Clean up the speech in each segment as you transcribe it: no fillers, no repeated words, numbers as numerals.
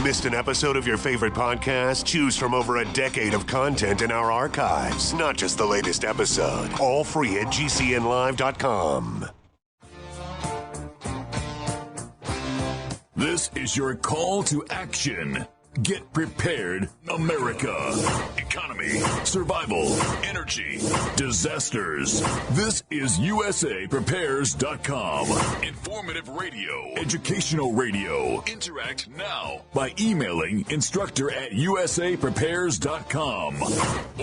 Missed an episode of your favorite podcast? Choose from over a decade of content in our archives, not just the latest episode. All free at GCNlive.com. This is your call to action. Get prepared, America. Economy, survival, energy, disasters. This is USAPrepares.com. Informative radio, educational radio. Interact now by emailing instructor@USAPrepares.com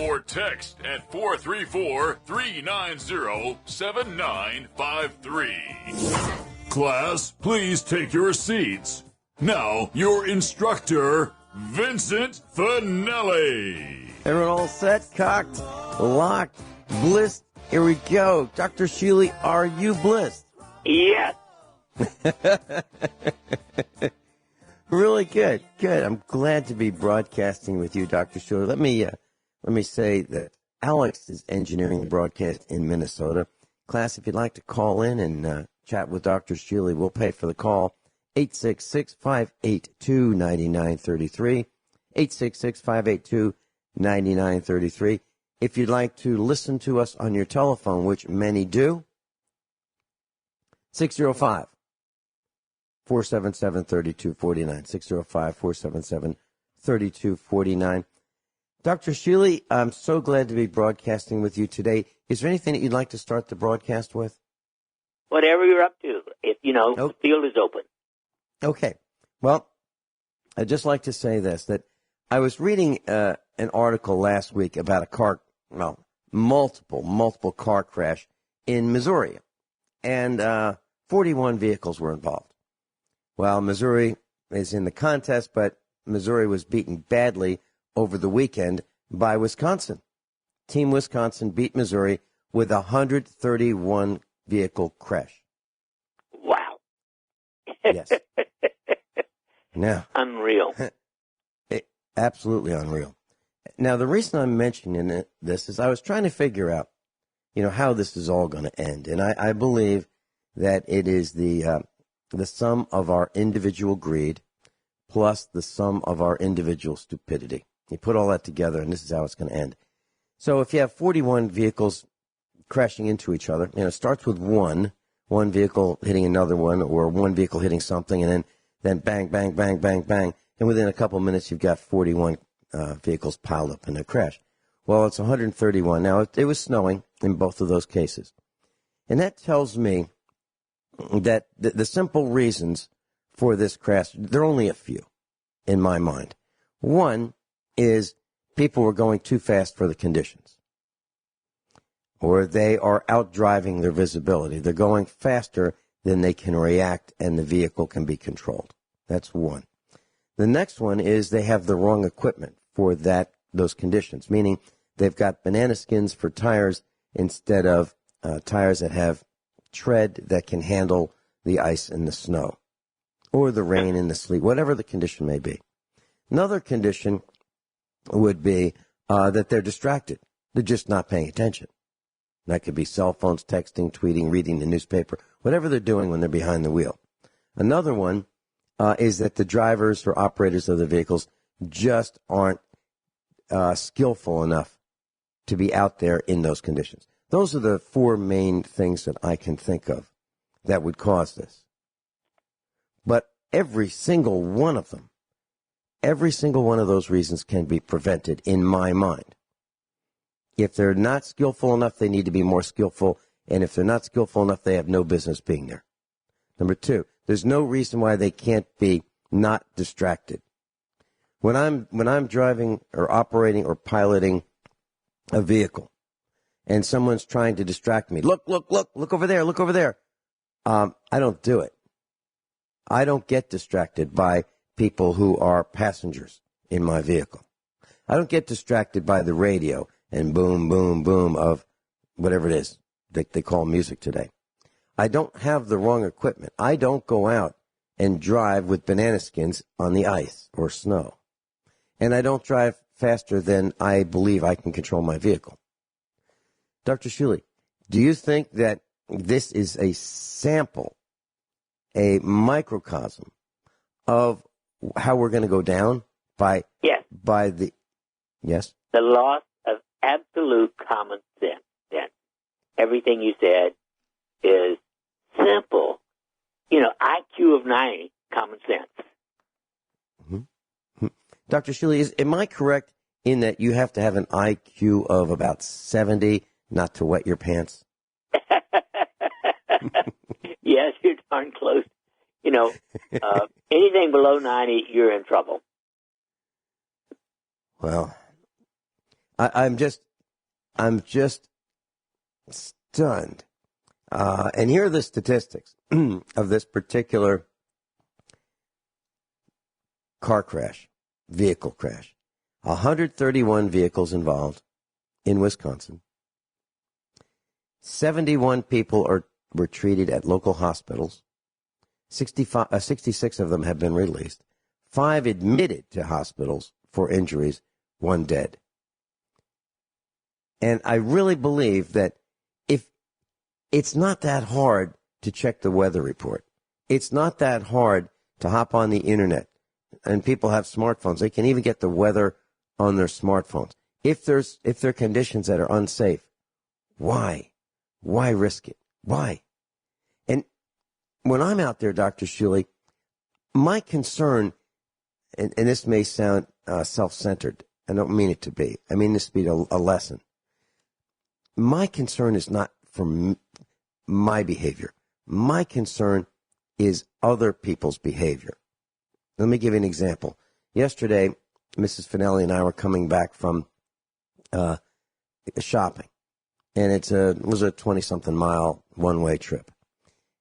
or text at 434-390-7953. Class, please take your seats. Now, your instructor, Vincent Finelli. Everyone all set, cocked, locked, blissed? Here we go. Dr. Shealy, are you blissed? Yes. Really good. Good. I'm glad to be broadcasting with you, Dr. Shealy. Let me say that Alex is engineering the broadcast in Minnesota. Class, if you'd like to call in and chat with Dr. Shealy, we'll pay for the call. 866-582-9933, 866-582-9933. If you'd like to listen to us on your telephone, which many do, 605-477-3249, 605-477-3249. Dr. Shealy, I'm so glad to be broadcasting with you today. Is there anything that you'd like to start the broadcast with? Whatever you're up to, if the field is open. Okay. Well, I'd just like to say this, that I was reading an article last week about multiple car crash in Missouri, and 41 vehicles were involved. Well, Missouri is in the contest, but Missouri was beaten badly over the weekend by Wisconsin. Team Wisconsin beat Missouri with a 131 vehicle crash. Wow. Yes. Now, unreal. Absolutely unreal. Now, the reason I'm mentioning this is I was trying to figure out, how this is all going to end. And I believe that it is the sum of our individual greed plus the sum of our individual stupidity. You put all that together, and this is how it's going to end. So if you have 41 vehicles crashing into each other, it starts with one vehicle hitting another one, or one vehicle hitting something, and then bang, bang, bang, bang, bang. And within a couple of minutes, you've got 41 vehicles piled up in a crash. Well, it's 131. Now, it was snowing in both of those cases. And that tells me that the simple reasons for this crash, there are only a few in my mind. One is people were going too fast for the conditions, or they are outdriving their visibility. They're going faster than they can react, and the vehicle can be controlled. That's one. The next one is they have the wrong equipment for those conditions, meaning they've got banana skins for tires instead of tires that have tread that can handle the ice and the snow, or the rain and the sleet, whatever the condition may be. Another condition would be that they're distracted. They're just not paying attention. That could be cell phones, texting, tweeting, reading the newspaper, whatever they're doing when they're behind the wheel. Another one is that the drivers or operators of the vehicles just aren't skillful enough to be out there in those conditions. Those are the four main things that I can think of that would cause this. But every single one of those reasons can be prevented in my mind. If they're not skillful enough, they need to be more skillful. And if they're not skillful enough, they have no business being there. Number two, there's no reason why they can't be not distracted. When I'm driving or operating or piloting a vehicle and someone's trying to distract me, look over there. I don't do it. I don't get distracted by people who are passengers in my vehicle. I don't get distracted by the radio and boom, boom, boom of whatever it is that they call music today. I don't have the wrong equipment. I don't go out and drive with banana skins on the ice or snow. And I don't drive faster than I believe I can control my vehicle. Dr. Shealy, do you think that this is a sample, a microcosm of how we're going to go down by the yes, the loss of absolute common sense. Then everything you said is simple. IQ of 90, common sense. Mm-hmm. Dr. Shealy, am I correct in that you have to have an IQ of about 70 not to wet your pants? Yes, you're darn close. Anything below 90, you're in trouble. Well, I'm just stunned. And here are the statistics of this particular vehicle crash. 131 vehicles involved in Wisconsin. 71 people were treated at local hospitals. 66 of them have been released. 5 admitted to hospitals for injuries, 1 dead. And I really believe that if it's not that hard to check the weather report, it's not that hard to hop on the internet, and people have smartphones. They can even get the weather on their smartphones. If there are conditions that are unsafe, why risk it? Why? And when I'm out there, Dr. Shealy, my concern, and this may sound self-centered. I don't mean it to be. I mean this to be a lesson. My concern is not for my behavior. My concern is other people's behavior. Let me give you an example. Yesterday, Mrs. Finelli and I were coming back from shopping, and it was a 20-something mile one-way trip.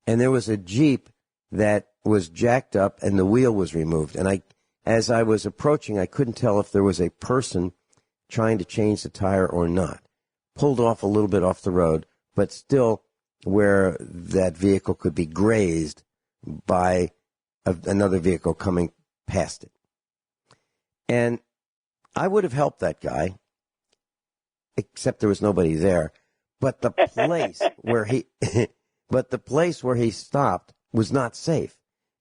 And there was a Jeep that was jacked up, and the wheel was removed. And as I was approaching, I couldn't tell if there was a person trying to change the tire or not. Pulled off a little bit off the road, but still where that vehicle could be grazed by another vehicle coming past it. And I would have helped that guy, except there was nobody there. But the place where he stopped was not safe,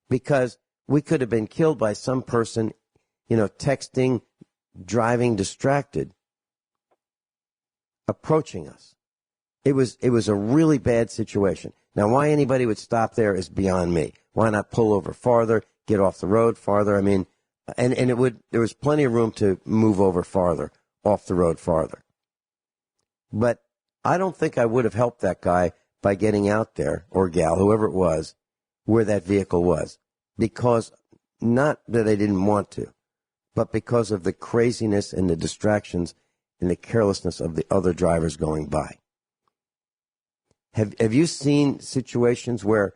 because we could have been killed by some person, texting, driving distracted, approaching us. It was a really bad situation. Now, why anybody would stop there is beyond me. Why not pull over farther, get off the road farther? I mean, and there was plenty of room to move over farther, off the road farther. But I don't think I would have helped that guy by getting out there, or gal, whoever it was, where that vehicle was. Because, not that I didn't want to, but because of the craziness and the distractions and the carelessness of the other drivers going by. Have you seen situations where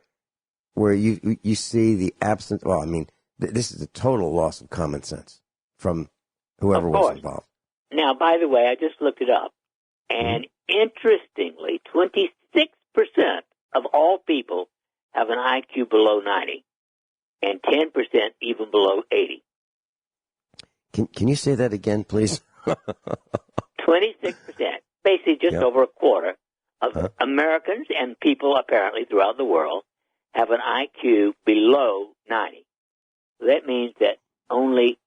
you see the absence? Well, I mean, this is a total loss of common sense from whoever was involved. Now, by the way, I just looked it up, and interestingly, 26% of all people have an IQ below 90, and 10% even below 80. Can you say that again, please? 26%, basically just over a quarter of Americans and people apparently throughout the world have an IQ below 90. That means that only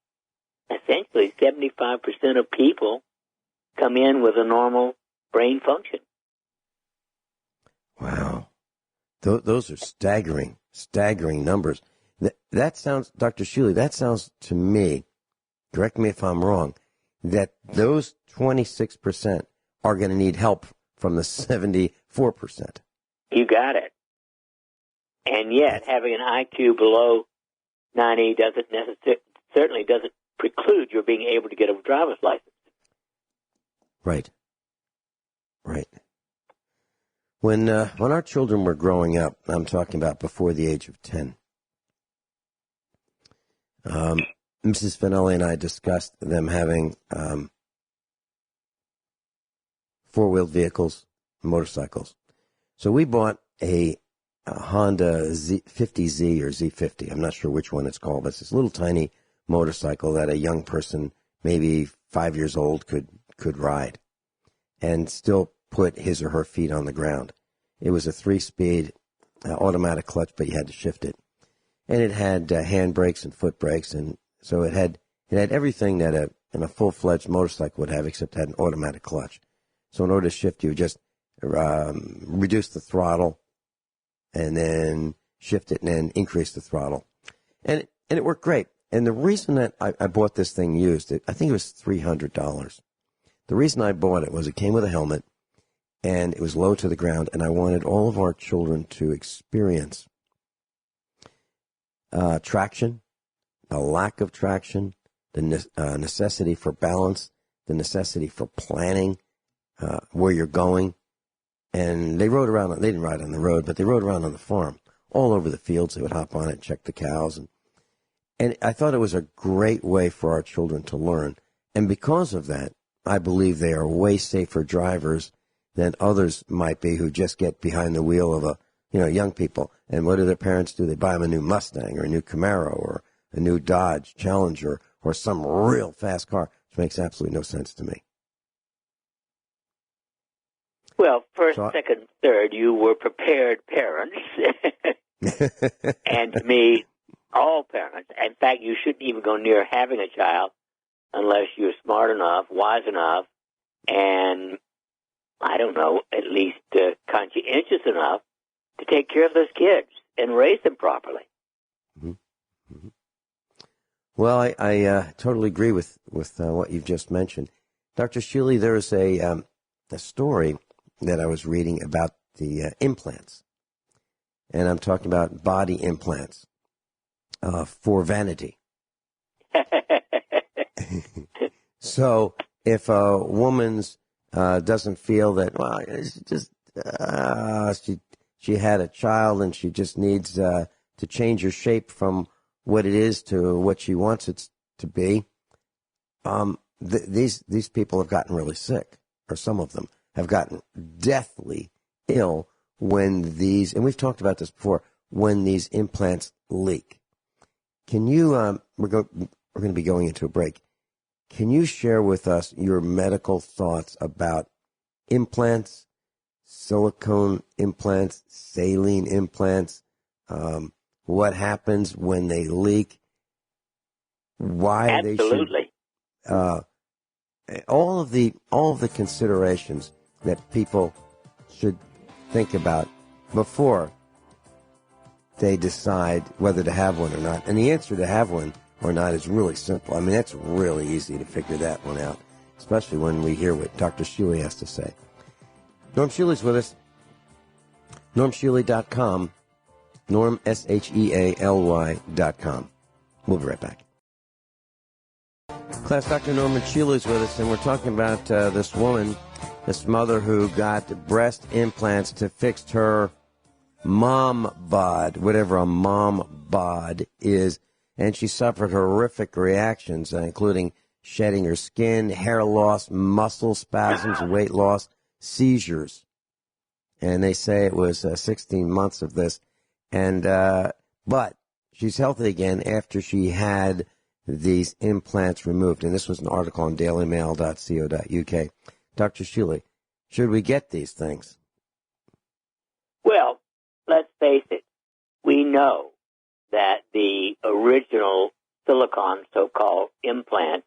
essentially 75% of people come in with a normal brain function. Wow. Those are staggering numbers. That sounds, Dr. Shealy, that sounds to me, correct me if I'm wrong, that those 26% are going to need help from the 74%. You got it. And yet, having an IQ below 90 certainly doesn't preclude your being able to get a driver's license. Right. When our children were growing up, I'm talking about before the age of 10, Mrs. Finelli and I discussed them having four-wheeled vehicles, motorcycles. So we bought a Honda Z50Z or Z50. I'm not sure which one it's called, but it's this little tiny motorcycle that a young person, maybe 5 years old, could ride and still put his or her feet on the ground. It was a 3-speed automatic clutch, but you had to shift it. and it had hand brakes and foot brakes, and so it had everything that a full-fledged motorcycle would have, except it had an automatic clutch. So in order to shift, you would just reduce the throttle, and then shift it, and then increase the throttle, and it worked great. And the reason that I bought this thing used, I think it was $300. The reason I bought it was it came with a helmet, and it was low to the ground, and I wanted all of our children to experience traction, the lack of traction, the necessity for balance, the necessity for planning where you're going. And they rode around, they didn't ride on the road, but they rode around on the farm, all over the fields. They would hop on it, check the cows. And I thought it was a great way for our children to learn. And because of that, I believe they are way safer drivers than others might be who just get behind the wheel of young people. And what do their parents do? They buy them a new Mustang or a new Camaro or a new Dodge Challenger or some real fast car, which makes absolutely no sense to me. Well, first, second, third, you were prepared parents. And to me, all parents, in fact, you shouldn't even go near having a child unless you're smart enough, wise enough, and, I don't know, at least conscientious enough to take care of those kids and raise them properly. Mm-hmm. Mm-hmm. Well, I totally agree with what you've just mentioned. Dr. Shealy, there's a story that I was reading about the implants. And I'm talking about body implants for vanity. So if a woman's doesn't feel that, well, it's just she had a child and she just needs to change her shape from what it is to what she wants it to be, these people have gotten really sick, or some of them have gotten deathly ill when these, and we've talked about this before, when these implants leak. Can you, we're going to be going into a break. Can you share with us your medical thoughts about implants, silicone implants, saline implants, what happens when they leak, why Absolutely. they should, all of the considerations that people should think about before they decide whether to have one or not. And the answer to have one or not is really simple. I mean, that's really easy to figure that one out, especially when we hear what Dr. Shealy has to say. Norm Shealy's with us. NormShealy.com. Norm, SHEALY.com. We'll be right back. Class, Dr. Norman Shealy is with us, and we're talking about this woman, this mother who got breast implants to fix her mom bod, whatever a mom bod is, and she suffered horrific reactions, including shedding her skin, hair loss, muscle spasms, weight loss, seizures. And they say it was 16 months of this. And but she's healthy again after she had these implants removed. And this was an article on dailymail.co.uk. Dr. Shealy, should we get these things? Well, let's face it. We know that the original silicone, so-called implant,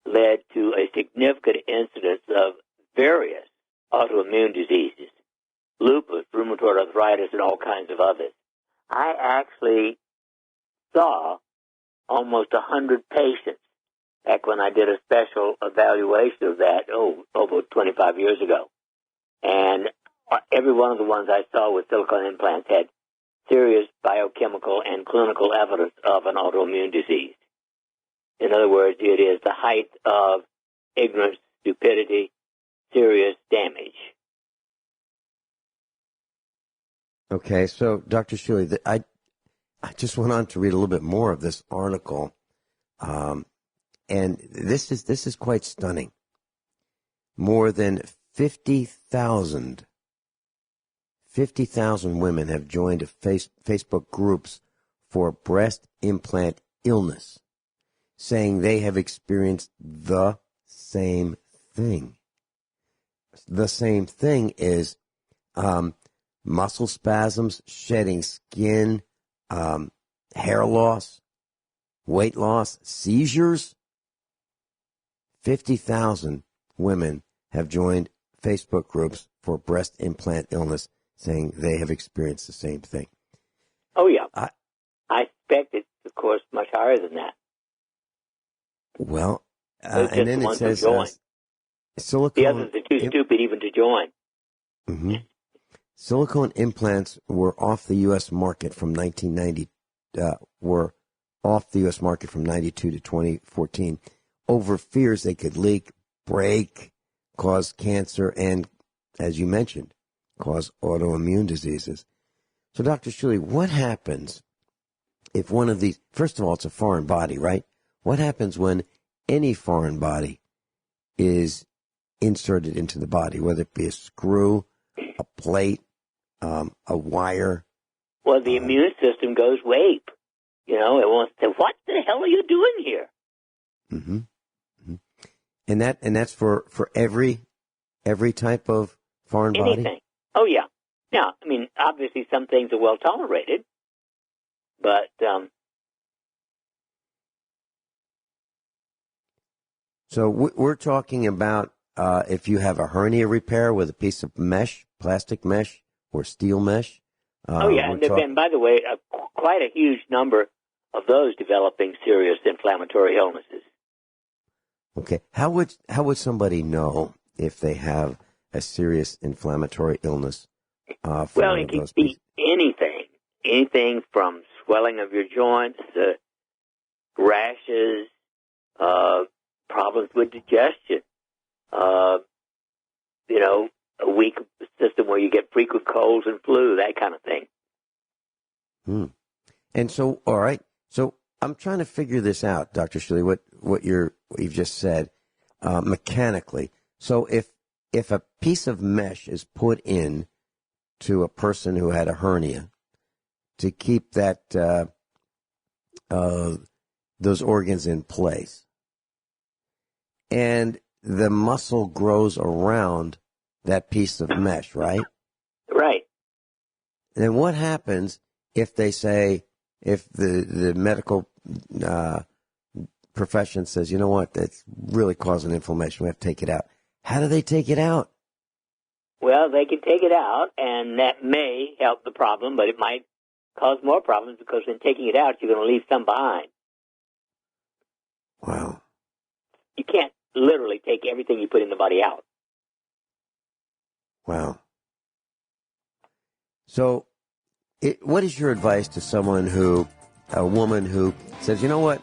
led to a significant incidence of various autoimmune diseases, lupus, rheumatoid arthritis, and all kinds of others. I actually saw almost 100 patients back when I did a special evaluation of that, over 25 years ago. And every one of the ones I saw with silicone implants had serious biochemical and clinical evidence of an autoimmune disease. In other words, it is the height of ignorance, stupidity, serious damage. Okay, so Dr. Shealy, I just went on to read a little bit more of this article, and this is quite stunning. More than 50,000 women have joined Facebook groups for breast implant illness, saying they have experienced the same thing. The same thing is muscle spasms, shedding skin, hair loss, weight loss, seizures. 50,000 women have joined Facebook groups for breast implant illness, saying they have experienced the same thing. Oh, yeah. I expect it's, of course, much higher than that. Well, and then it says silicone. The others are too stupid even to join. Mm-hmm. Silicone implants were off the U.S. market from 1990. Were off the U.S. market from 92 to 2014 over fears they could leak, break, cause cancer, and, as you mentioned, cause autoimmune diseases. So, Dr. Shealy, what happens if one of these, first of all, it's a foreign body, right? What happens when any foreign body is inserted into the body, whether it be a screw, a plate, a wire? Well, the immune system goes wape. You know, it wants to, what the hell are you doing here? Mm-hmm. Mm-hmm. And that's for every type of foreign Anything. body? Oh, yeah. Now, I mean, obviously some things are well tolerated, but so we're talking about if you have a hernia repair with a piece of mesh, plastic mesh or steel mesh. Oh, yeah, and there have been, by the way, quite a huge number of those developing serious inflammatory illnesses. Okay. How would somebody know if they have a serious inflammatory illness? Well, it can be anything from swelling of your joints, rashes, problems with digestion, you know, a weak system where you get frequent colds and flu, that kind of thing. And so, all right. So I'm trying to figure this out, Dr. Shealy, what you've just said mechanically. So if a piece of mesh is put in to a person who had a hernia to keep that those organs in place, and the muscle grows around that piece of mesh, right? Right. And then what happens if they say, if the medical profession says, you know what, that's really causing inflammation, we have to take it out. How do they take it out? Well, they can take it out, and that may help the problem, but it might cause more problems because in taking it out, you're going to leave some behind. Wow. You can't literally take everything you put in the body out. Wow. So, what is your advice to a woman who says, you know what,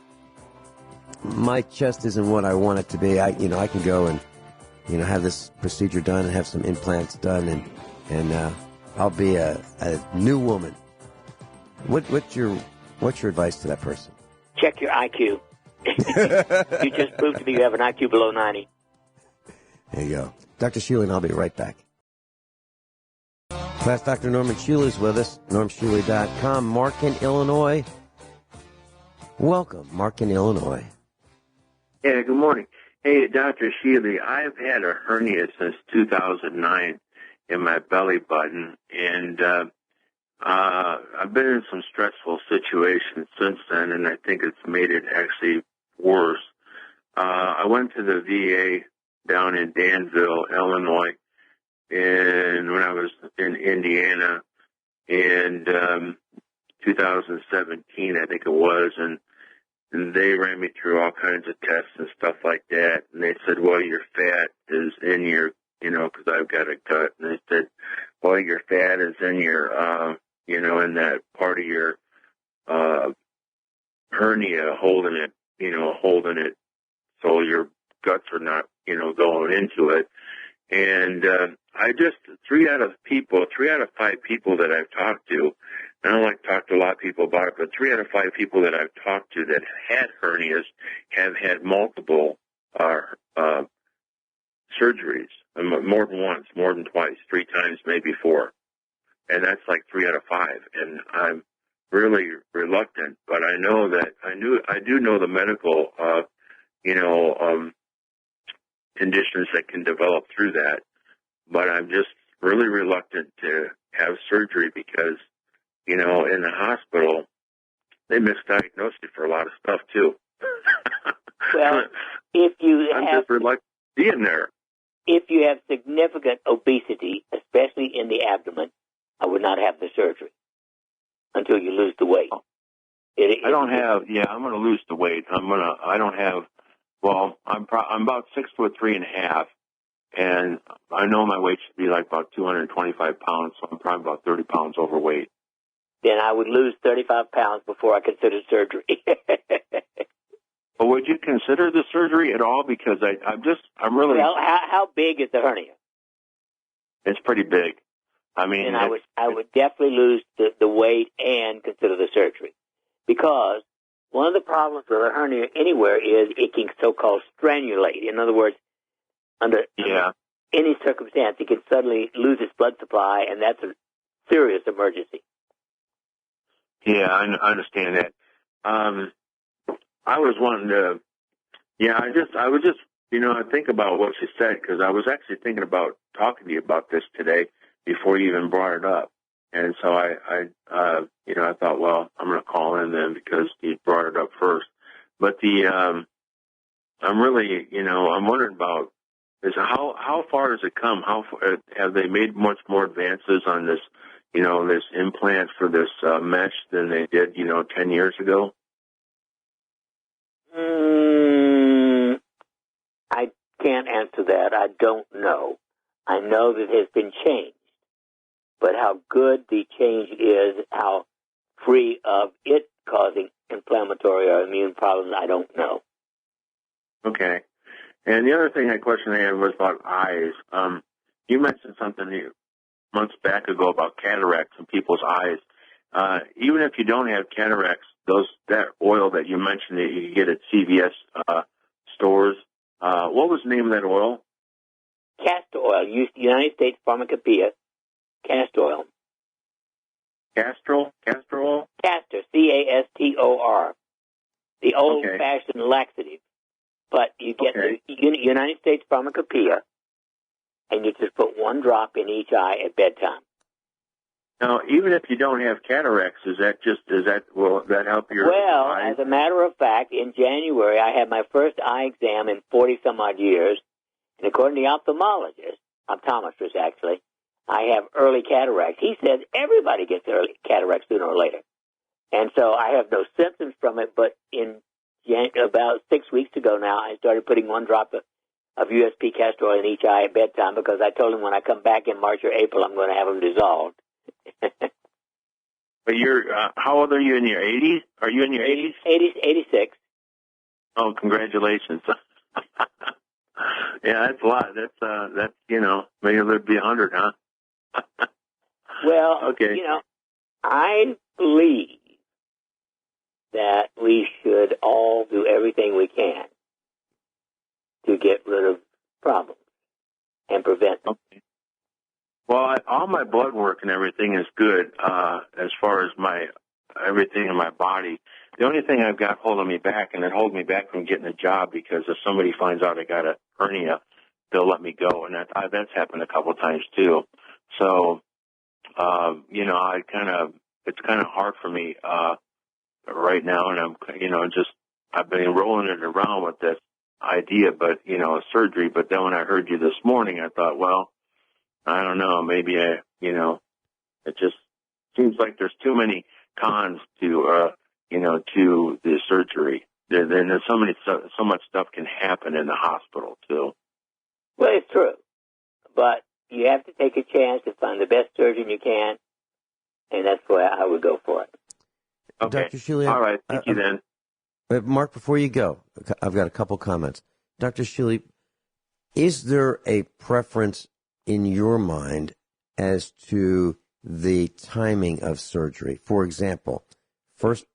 my chest isn't what I want it to be. I can go and, have this procedure done and have some implants done, and I'll be a new woman. What's your advice to that person? Check your IQ. You just proved to me you have an IQ below 90. There you go. Dr. Shealy and I'll be right back. Class Dr. Norman Shealy is with us, normshealy.com. Mark in Illinois. Welcome, Mark in Illinois. Yeah, good morning. Hey, Dr. Shealy, I've had a hernia since 2009 in my belly button, and I've been in some stressful situations since then, and I think it's made it actually worse. I went to the VA down in Danville, Illinois, and when I was in Indiana in 2017, I think it was, and they ran me through all kinds of tests and stuff like that, and they said, well, your fat is in your, because I've got a gut, and they said, well, your fat is in your, in that part of your hernia holding it so your guts are not, going into it. And I just, 3 out of 5 people that I've talked to, I don't like to talk to a lot of people about it, but 3 out of 5 people that I've talked to that had hernias have had multiple surgeries, more than once, more than twice, 3 times, maybe 4. And that's like 3 out of 5. And I'm really reluctant, but I know that I do know the medical, conditions that can develop through that. But I'm just really reluctant to have surgery because, in the hospital, they misdiagnose you for a lot of stuff too. Well, if you I'm have just reluctant to be in there. if you have significant obesity, especially in the abdomen, I would not have the surgery until you lose the weight. I don't have. Yeah, I'm going to lose the weight. I don't have. Well, I'm about 6'3.5", and I know my weight should be like about 225 pounds. So I'm probably about 30 pounds overweight. Then I would lose 35 pounds before I considered surgery. But would you consider the surgery at all? Because I'm really. Well, how big is the hernia? It's pretty big. I mean, and I would definitely lose the weight and consider the surgery, because one of the problems with a hernia anywhere is it can so-called strangulate. In other words, under any circumstance, it can suddenly lose its blood supply, and that's a serious emergency. Yeah, I understand that. I was wanting to. Yeah, I was just I think about what you said, because I was actually thinking about talking to you about this today before you even brought it up. And so I thought, well, I'm going to call in then because you brought it up first. But I'm really, I'm wondering about is how far has it come? How far, have they made much more advances on this, this implant for this mesh than they did, 10 years ago? I can't answer that. I don't know. I know that it has been changed. But how good the change is, how free of it causing inflammatory or immune problems, I don't know. Okay. And the other question I had was about eyes. You mentioned something months back ago about cataracts in people's eyes. Even if you don't have cataracts, that oil that you mentioned that you get at CVS stores, what was the name of that oil? Castor oil, United States Pharmacopoeia. Castor oil. Castor oil? Castor, Castor. The old-fashioned laxative. But you get the United States Pharmacopoeia, and you just put one drop in each eye at bedtime. Now, even if you don't have cataracts, will that help your eyes? As a matter of fact, in January, I had my first eye exam in 40-some-odd years, and according to the optometrist actually, I have early cataracts. He says everybody gets early cataracts sooner or later. And so I have no symptoms from it, but about 6 weeks ago now, I started putting one drop of USP castor oil in each eye at bedtime because I told him when I come back in March or April, I'm going to have them dissolved. But how old are you, in your 80s? Are you in your 80s? 86. Oh, congratulations. Yeah, that's a lot. That's maybe it'll be 100, huh? Well, okay. I believe that we should all do everything we can to get rid of problems and prevent them. Okay. Well, all my blood work and everything is good as far as everything in my body. The only thing I've got holding me back, and it holds me back from getting a job, because if somebody finds out I got a hernia, they'll let me go, and that's happened a couple of times too. So, it's kind of hard for me right now, and I've been rolling it around with this idea, but surgery. But then when I heard you this morning, I thought, well, I don't know, maybe it just seems like there's too many cons to the surgery. There's so much stuff can happen in the hospital too. Well, it's true, but you have to take a chance to find the best surgeon you can, and that's why I would go for it. Okay. Dr. Shealy, all right. Thank you then. Mark, before you go, I've got a couple comments. Dr. Shealy, is there a preference in your mind as to the timing of surgery? For example, first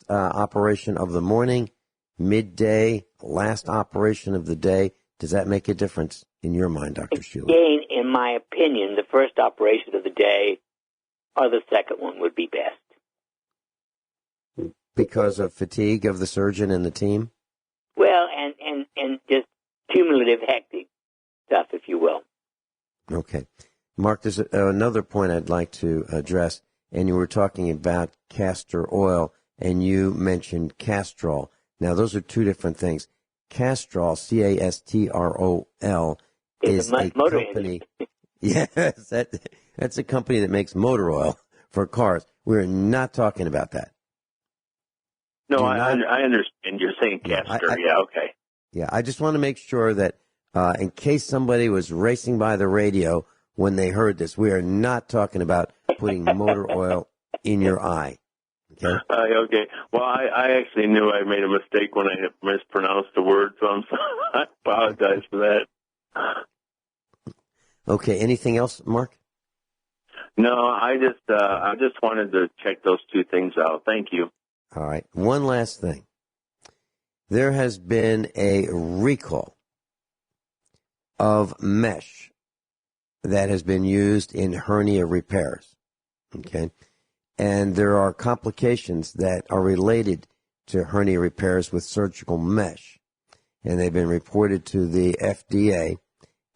operation of the morning, midday, last operation of the day. Does that make a difference in your mind, Dr. Shealy? Again, in my opinion, the first operation of the day or the second one would be best. Because of fatigue of the surgeon and the team? Well, and just cumulative hectic stuff, if you will. Okay. Mark, there's another point I'd like to address, and you were talking about castor oil and you mentioned castrol. Now, those are two different things. Castrol, Castrol, is a company. Yes, that's a company that makes motor oil for cars. We're not talking about that. No, I understand. You're saying castor. Okay. Yeah, I just want to make sure that in case somebody was racing by the radio when they heard this, we are not talking about putting motor oil in your eye. Okay. Okay. Well, I actually knew I made a mistake when I mispronounced the word, so I apologize for that. Okay. Anything else, Mark? No, I just wanted to check those two things out. Thank you. All right. One last thing. There has been a recall of mesh that has been used in hernia repairs. Okay. And there are complications that are related to hernia repairs with surgical mesh. And they've been reported to the FDA,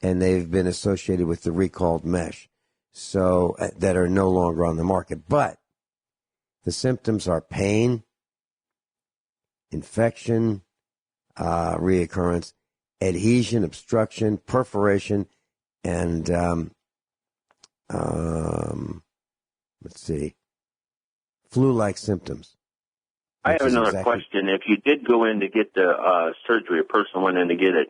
and they've been associated with the recalled mesh, so that are no longer on the market. But the symptoms are pain, infection, reoccurrence, adhesion, obstruction, perforation, and flu-like symptoms. I have another question. If you did go in to get the surgery, a person went in to get it,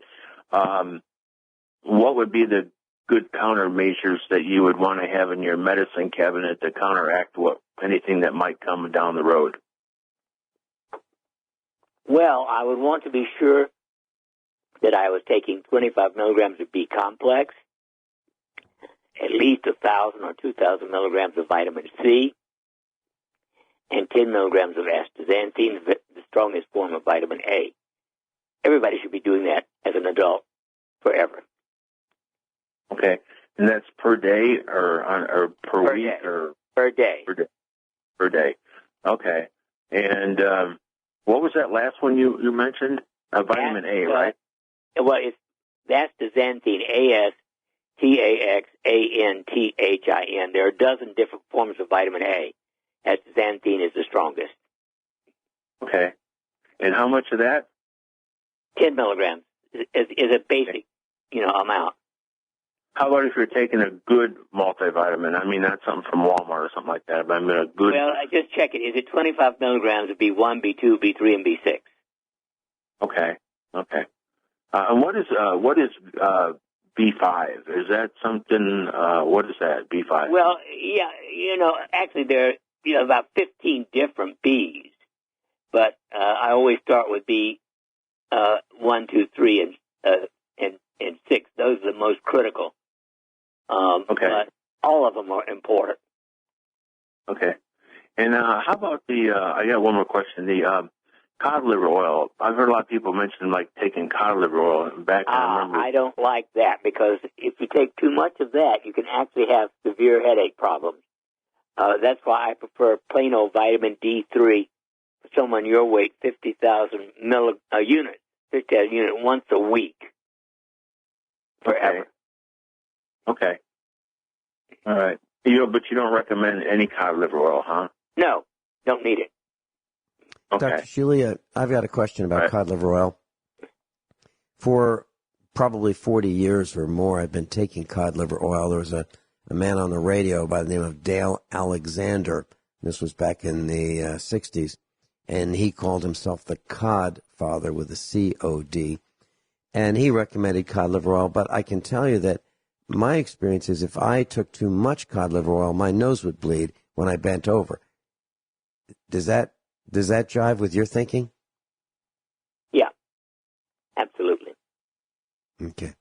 what would be the good countermeasures that you would want to have in your medicine cabinet to counteract anything that might come down the road? Well, I would want to be sure that I was taking 25 milligrams of B complex, at least 1,000 or 2,000 milligrams of vitamin C, and 10 milligrams of astaxanthin, the strongest form of vitamin A. Everybody should be doing that as an adult forever. Okay, and that's per day or per week day. or per day? Per day. Okay, and what was that last one you mentioned? Vitamin A, right? Well, it's astaxanthin, ASTAXANTHIN. There are a dozen different forms of vitamin A. Astaxanthin is the strongest. Okay. And how much of that? 10 milligrams is a basic, amount. How about if you're taking a good multivitamin? I mean, not something from Walmart or something like that, but I mean a good... Well, I just check it. Is it 25 milligrams of B1, B2, B3, and B6? Okay. And what is B5? Is that something, what is that, B5? Well, yeah, actually there are about 15 different Bs, but I always start with B 1, 2, 3, and 6. Those are the most critical. Okay. But all of them are important. Okay. And how about I got one more question, the cod liver oil. I've heard a lot of people mention, taking cod liver oil. I don't like that, because if you take too much of that, you can actually have severe headache problems. That's why I prefer plain old vitamin D3 for someone your weight, 50,000 units, 50,000 units once a week. Forever. Okay. All right. But you don't recommend any cod liver oil, huh? No, don't need it. Okay. Dr. Shealy, I've got a question about cod liver oil. For probably 40 years or more, I've been taking cod liver oil. There was a man on the radio by the name of Dale Alexander. This was back in the 60s. And he called himself the Cod Father with a C-O-D. And he recommended cod liver oil. But I can tell you that my experience is if I took too much cod liver oil, my nose would bleed when I bent over. Does that jive with your thinking? Yeah, absolutely. Okay.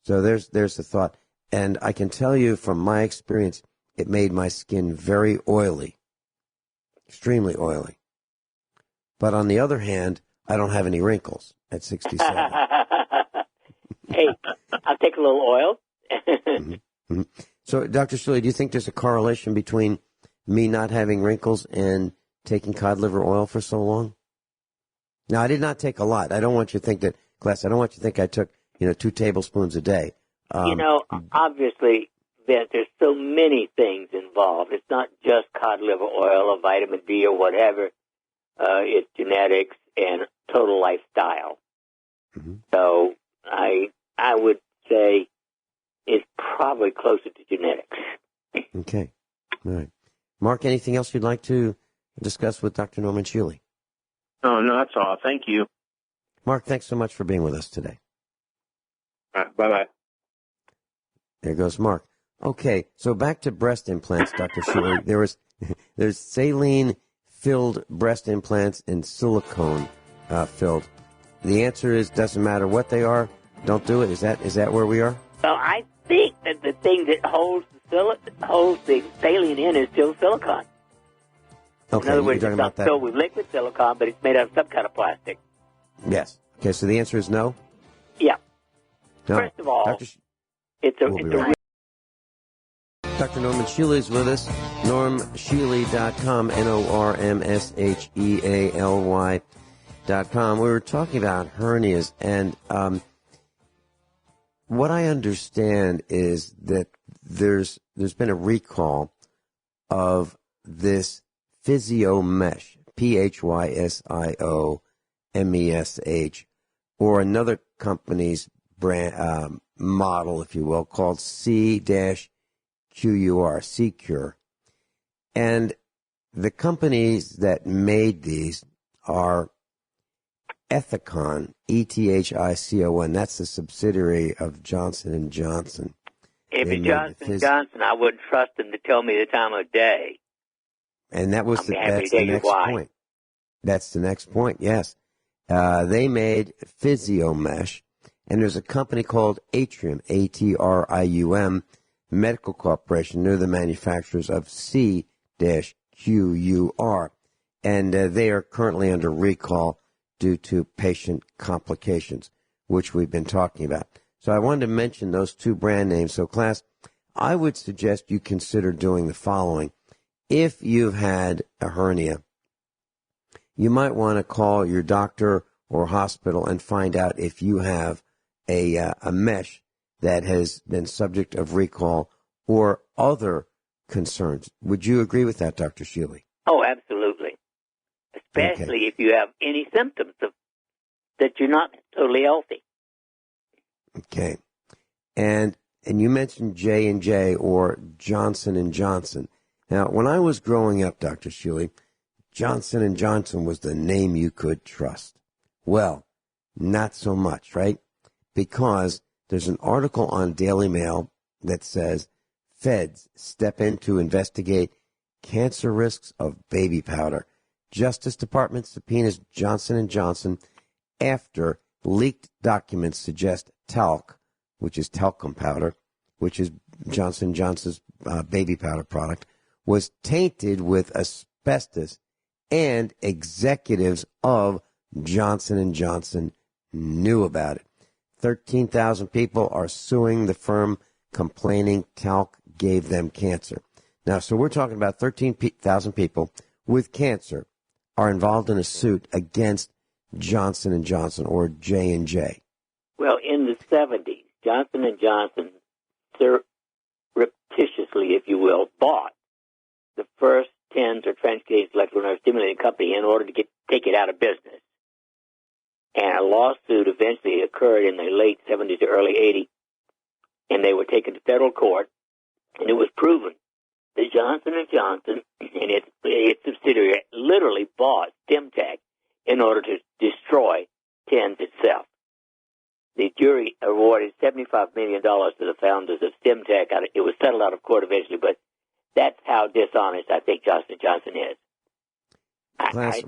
So there's the thought. And I can tell you from my experience, it made my skin very oily, extremely oily. But on the other hand, I don't have any wrinkles at 67. Hey, I'll take a little oil. Mm-hmm. Mm-hmm. So, Dr. Shealy, do you think there's a correlation between me not having wrinkles and taking cod liver oil for so long? Now, I did not take a lot. I don't want you to think that, class, I don't want you to think I took, 2 tablespoons a day. Obviously, there's so many things involved. It's not just cod liver oil or vitamin D or whatever. it's genetics and total lifestyle. Mm-hmm. So I would say it's probably closer to genetics. Okay. All right. Mark, anything else you'd like to discuss with Dr. Norman Shealy? No, that's all. Thank you. Mark, thanks so much for being with us today. All right, bye-bye. There goes Mark. Okay, so back to breast implants, Dr. Shealy. There's saline-filled breast implants and silicone-filled. The answer is doesn't matter what they are, don't do it. Is that where we are? Well, I think that the thing that holds the saline in is still silicone. Okay, in other words, you're talking it's not about filled that. with liquid silicone, but it's made out of some kind of plastic. Yes. Okay, so the answer is no? Yeah. No. First of all, it's a Dr. Norman Shealy is with us. NormShealy.com, NormShealy.com. We were talking about hernias, and what I understand is that there's been a recall of this physio mesh, PhysioMesh, or another company's brand model, if you will, called C-QUR, Secure. And the companies that made these are Ethicon, Ethicon. That's the subsidiary of Johnson & Johnson. If it's Johnson & Johnson, I wouldn't trust them to tell me the time of day. And that was that's the next point. That's the next point, yes. They made Physio Mesh, and there's a company called Atrium, Atrium Medical Corporation. They're the manufacturers of C-QUR, and they are currently under recall due to patient complications, which we've been talking about. So I wanted to mention those two brand names. So, class, I would suggest you consider doing the following. If you've had a hernia, you might want to call your doctor or hospital and find out if you have a mesh that has been subject of recall or other concerns. Would you agree with that, Dr. Shealy? Oh, absolutely. Especially if you have any symptoms that you're not totally healthy. Okay. And you mentioned J&J or Johnson & Johnson. Now, when I was growing up, Dr. Shealy, Johnson & Johnson was the name you could trust. Well, not so much, right? Because there's an article on Daily Mail that says, Feds step in to investigate cancer risks of baby powder. Justice Department subpoenas Johnson & Johnson after leaked documents suggest talc, which is talcum powder, which is Johnson & Johnson's baby powder product, was tainted with asbestos, and executives of Johnson & Johnson knew about it. 13,000 people are suing the firm, complaining talc gave them cancer. Now, so we're talking about 13,000 people with cancer are involved in a suit against Johnson & Johnson or J&J. Well, in the 70s, Johnson & Johnson surreptitiously, if you will, bought the first TENS or transcutaneous electrical nerve stimulating company in order to take it out of business. And a lawsuit eventually occurred in the late 70s to early 80s, and they were taken to federal court, and it was proven that Johnson & Johnson and its subsidiary literally bought StimTech in order to destroy TENS itself. The jury awarded $75 million to the founders of StimTech. It was settled out of court eventually, but that's how dishonest I think Johnson & Johnson is. Class,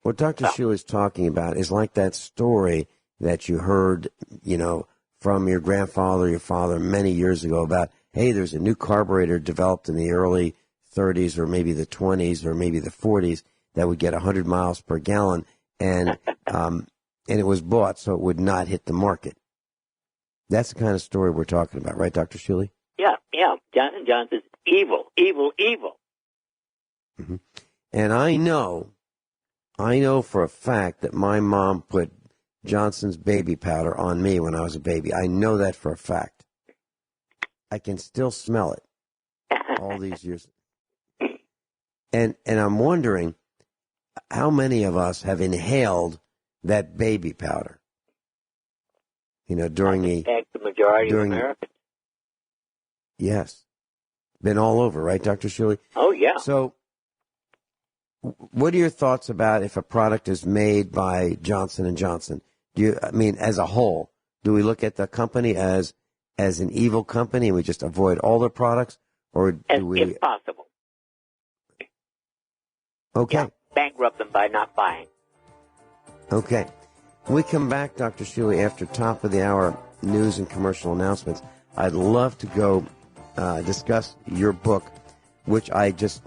what Dr. Shealy is talking about is like that story that you heard, from your grandfather, your father many years ago about, hey, there's a new carburetor developed in the early 30s or maybe the 20s or maybe the 40s that would get 100 miles per gallon, and it was bought so it would not hit the market. That's the kind of story we're talking about, right, Dr. Shealy? Yeah. Johnson & Johnson's evil. Mm-hmm. And I know for a fact that my mom put Johnson's baby powder on me when I was a baby. I know that for a fact. I can still smell it all these years. And I'm wondering, how many of us have inhaled that baby powder? You know, during the majority of Americans. Yes. Been all over, right, Dr. Shealy? Oh, yeah. So, what are your thoughts about if a product is made by Johnson & Johnson? As a whole, do we look at the company as an evil company and we just avoid all their products? Or do we... If possible. Okay. Yeah, bankrupt them by not buying. Okay. When we come back, Dr. Shealy, after top of the hour news and commercial announcements, I'd love to go discuss your book, which I just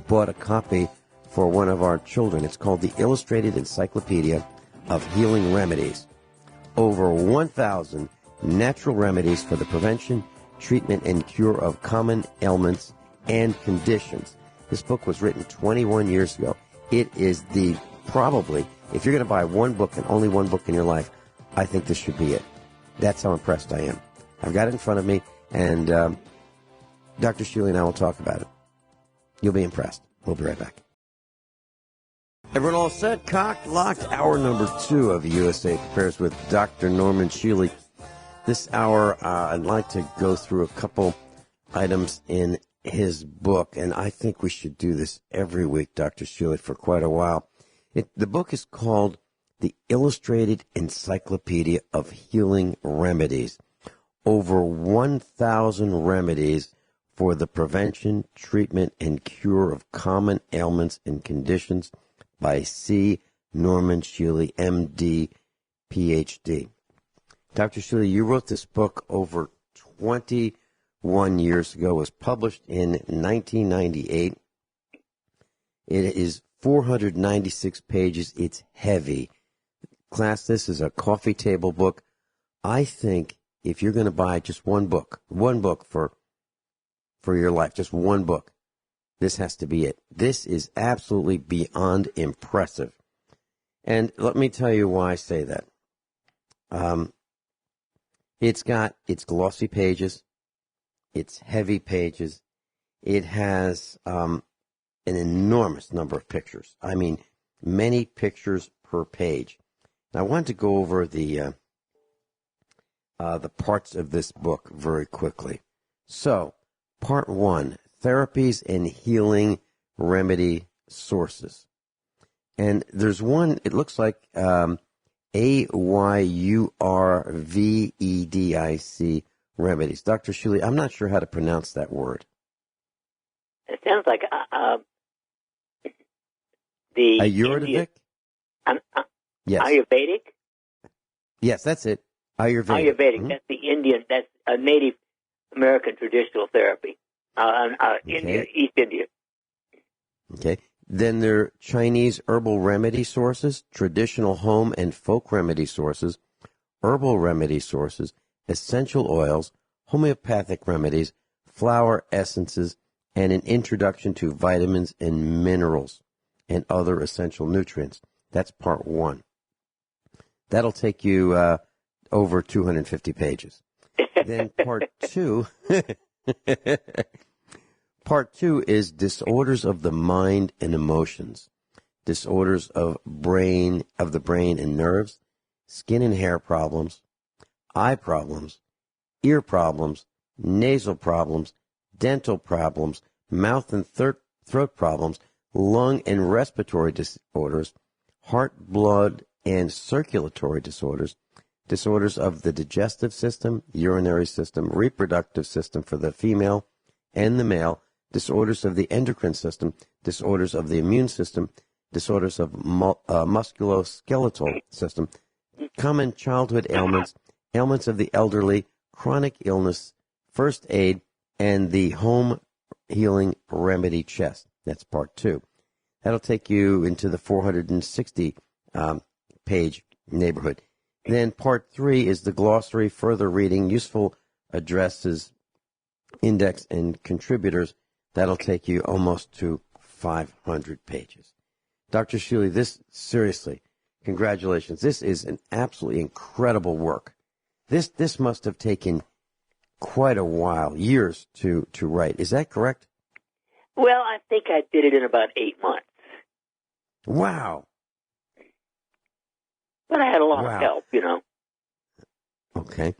bought a copy for one of our children. It's called The Illustrated Encyclopedia of Healing Remedies. Over 1,000 natural remedies for the prevention, treatment, and cure of common ailments and conditions. This book was written 21 years ago. It is probably, if you're going to buy one book and only one book in your life, I think this should be it. That's how impressed I am. I've got it in front of me, and Dr. Shealy and I will talk about it. You'll be impressed. We'll be right back. Everyone all set? Cocked, locked. Hour number 2 of USA Prepares with Dr. Norman Shealy. This hour, I'd like to go through a couple items in his book, and I think we should do this every week, Dr. Shealy, for quite a while. The book is called The Illustrated Encyclopedia of Healing Remedies. Over 1,000 remedies for the prevention, treatment, and cure of common ailments and conditions by C. Norman Shealy, M.D., Ph.D. Dr. Shealy, you wrote this book over 21 years ago. It was published in 1998. It is 496 pages. It's heavy. Class, this is a coffee table book. I think if you're going to buy just one book for your life, just one book, this has to be it. This is absolutely beyond impressive. And let me tell you why I say that. It's glossy pages. It's heavy pages. It has an enormous number of pictures. I mean, many pictures per page. Now, I want to go over the parts of this book very quickly. So, Part 1, Therapies and Healing Remedy Sources. And there's one, it looks like Ayurvedic remedies. Dr. Shealy, I'm not sure how to pronounce that word. It sounds like the Ayurvedic? Yes. Ayurvedic? Yes, that's it. Ayurvedic. Ayurvedic. Mm-hmm. That's the Indian. That's a Native American traditional therapy. Okay. East India. Okay. Then there are Chinese herbal remedy sources, traditional home and folk remedy sources, herbal remedy sources, essential oils, homeopathic remedies, flower essences, and an introduction to vitamins and minerals and other essential nutrients. That's Part 1. That'll take you over 250 pages. Then Part 2, Part 2 is disorders of the mind and emotions, disorders of the brain and nerves, skin and hair problems, eye problems, ear problems, nasal problems, dental problems, mouth and throat problems, lung and respiratory disorders, heart, blood, and circulatory disorders, disorders of the digestive system, urinary system, reproductive system for the female and the male, disorders of the endocrine system, disorders of the immune system, disorders of musculoskeletal system, common childhood ailments, ailments of the elderly, chronic illness, first aid, and the home healing remedy chest. That's Part 2. That'll take you into the 460 page neighborhood. Then Part 3 is the glossary, further reading, useful addresses, index, and contributors. That'll take you almost to 500 pages. Dr. Shealy, seriously, congratulations. This is an absolutely incredible work. This must have taken quite a while, years to write. Is that correct? Well, I think I did it in about 8 months. Wow. But I had a lot of help, Okay.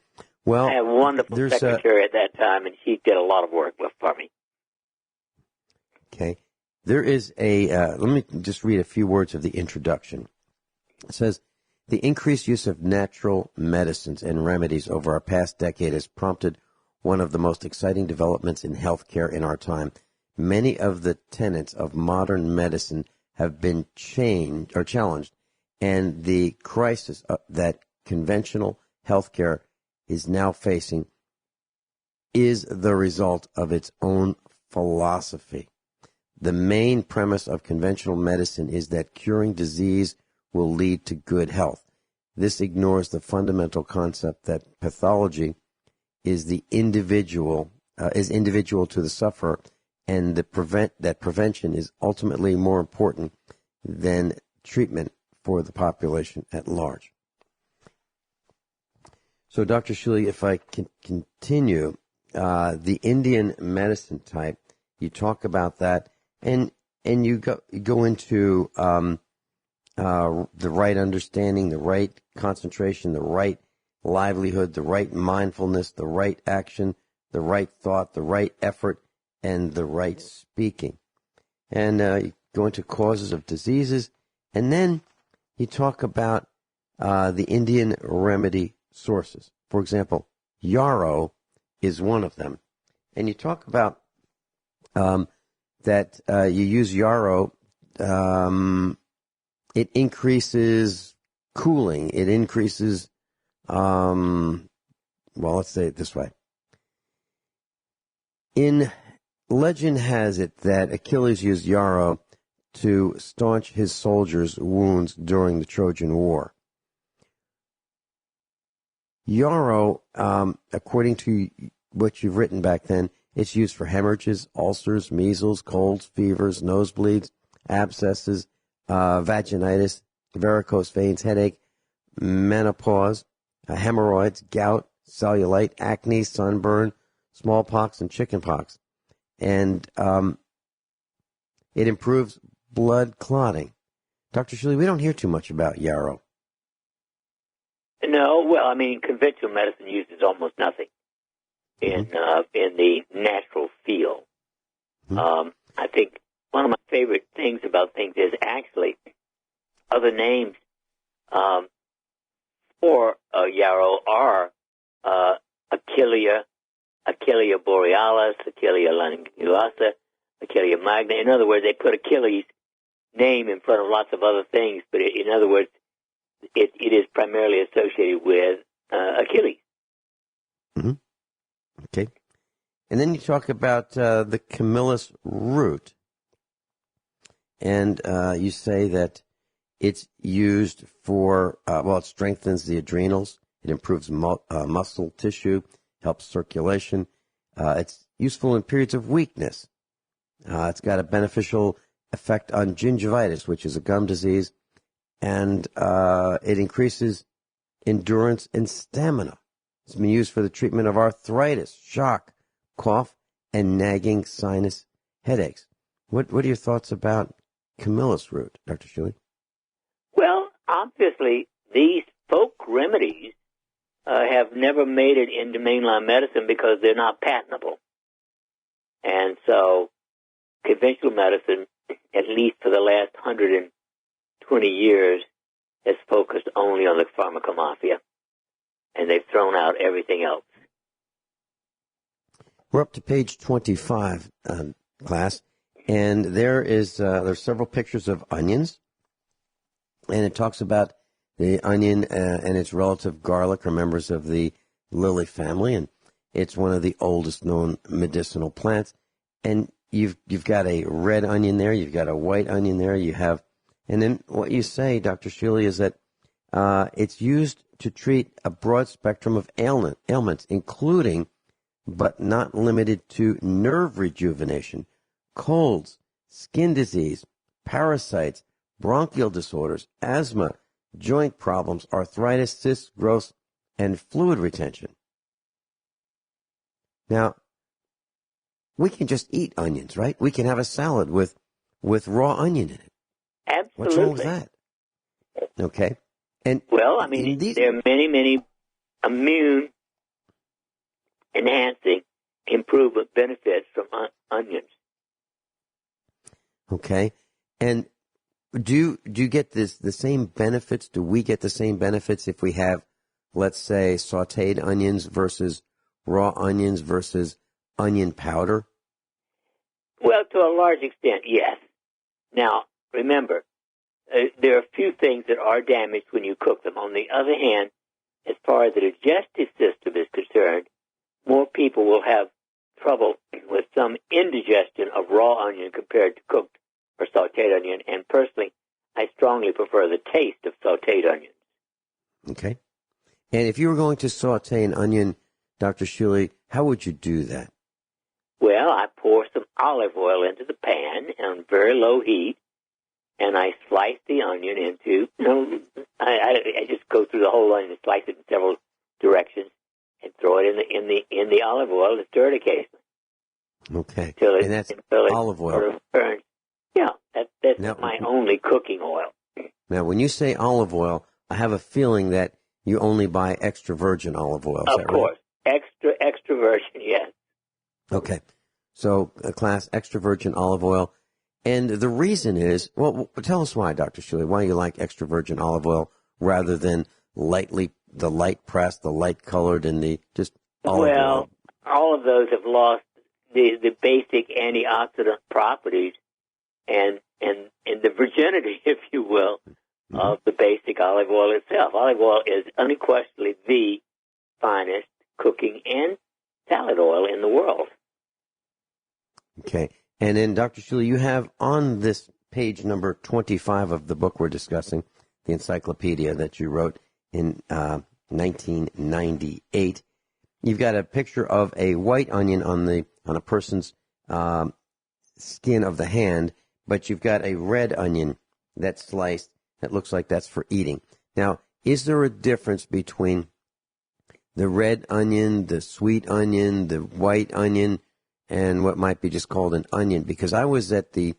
Well, I had a wonderful secretary at that time, and she did a lot of work for me. Okay. There is let me just read a few words of the introduction. It says, the increased use of natural medicines and remedies over our past decade has prompted one of the most exciting developments in healthcare in our time. Many of the tenets of modern medicine have been challenged, and the crisis that conventional healthcare is now facing is the result of its own philosophy. The main premise of conventional medicine is that curing disease will lead to good health. This ignores the fundamental concept that pathology is individual to the sufferer, and that prevention is ultimately more important than treatment for the population at large. So, Dr. Shealy, if I can continue, the Indian medicine type, you talk about that, and you go into the right understanding, the right concentration, the right livelihood, the right mindfulness, the right action, the right thought, the right effort, and the right speaking. And you go into causes of diseases, and then you talk about the Indian remedy sources. For example, yarrow is one of them. And you talk about that you use yarrow. It increases cooling. It increases, let's say it this way. Legend has it that Achilles used yarrow to staunch his soldiers' wounds during the Trojan War. Yarrow, according to what you've written back then, it's used for hemorrhages, ulcers, measles, colds, fevers, nosebleeds, abscesses, vaginitis, varicose veins, headache, menopause, hemorrhoids, gout, cellulite, acne, sunburn, smallpox, and chickenpox. And it improves blood clotting. Dr. Shealy, we don't hear too much about yarrow. No, well, conventional medicine uses almost nothing in the natural field. I think one of my favorite things about things is actually other names for yarrow are Achillea borealis, Achillea langulosa, Achillea magna. In other words, they put Achilles' name in front of lots of other things, but in other words, it is primarily associated with Achilles. Mm-hmm. Okay. And then you talk about the camellis root, and you say that it's used for, it strengthens the adrenals, it improves muscle tissue, helps circulation. It's useful in periods of weakness. It's got a beneficial effect on gingivitis, which is a gum disease, and it increases endurance and stamina. It's been used for the treatment of arthritis, shock, cough, and nagging sinus headaches. What are your thoughts about camellis root, Dr. Shealy? Well, obviously, these folk remedies have never made it into mainline medicine because they're not patentable. And so conventional medicine, at least for the last 120 years, has focused only on the pharmacomafia, and they've thrown out everything else. We're up to page 25, class, and there's several pictures of onions, and it talks about the onion and its relative garlic are members of the lily family, and it's one of the oldest known medicinal plants. And you've got a red onion there, you've got a white onion there, and then what you say, Dr. Shealy, is that it's used to treat a broad spectrum of ailments, including but not limited to nerve rejuvenation, colds, skin disease, parasites, bronchial disorders, asthma, joint problems, arthritis, cysts, growths, and fluid retention. Now, we can just eat onions, right? We can have a salad with raw onion in it. Absolutely. What's wrong with that? Okay. And well, I mean, there are many, many immune-enhancing improvement benefits from onions. Okay. And do you get the same benefits? Do we get the same benefits if we have, let's say, sautéed onions versus raw onions versus onion powder? Well, to a large extent, yes. Now, remember, there are a few things that are damaged when you cook them. On the other hand, as far as the digestive system is concerned, more people will have trouble with some indigestion of raw onion compared to cooked or sautéed onion. And personally, I strongly prefer the taste of sautéed onions. Okay. And if you were going to sauté an onion, Dr. Shealy, how would you do that? Well, I pour some olive oil into the pan on very low heat, and I slice the onion into, I just go through the whole onion and slice it in several directions and throw it in the olive oil and stir it occasionally. Okay. And that's olive oil. Sort of burns. Yeah, that's my only cooking oil. Now, when you say olive oil, I have a feeling that you only buy extra virgin olive oil. Of course. Right? Extra virgin, yes. Okay. So, class, extra virgin olive oil. And the reason is, well, tell us why, Dr. Shealy, why you like extra virgin olive oil rather than the light pressed, the light colored, and the just olive oil. Well, all of those have lost the basic antioxidant properties and the virginity, if you will, of the basic olive oil itself. Olive oil is unquestionably the finest cooking and salad oil in the world. Okay. And then, Dr. Shealy, you have on this page number 25 of the book we're discussing, the encyclopedia that you wrote in 1998, you've got a picture of a white onion on a person's skin of the hand, but you've got a red onion that's sliced that looks like that's for eating. Now, is there a difference between the red onion, the sweet onion, the white onion, and what might be just called an onion? Because I was at the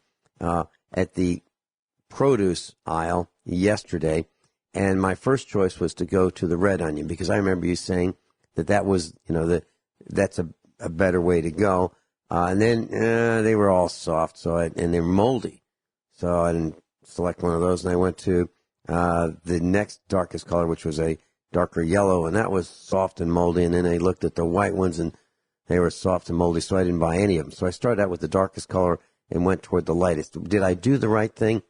produce aisle yesterday, and my first choice was to go to the red onion because I remember you saying that was, that's a better way to go. And then they were all soft, and they're moldy, so I didn't select one of those. And I went to the next darkest color, which was a darker yellow, and that was soft and moldy. And then I looked at the white ones, and they were soft and moldy, so I didn't buy any of them. So I started out with the darkest color and went toward the lightest. Did I do the right thing?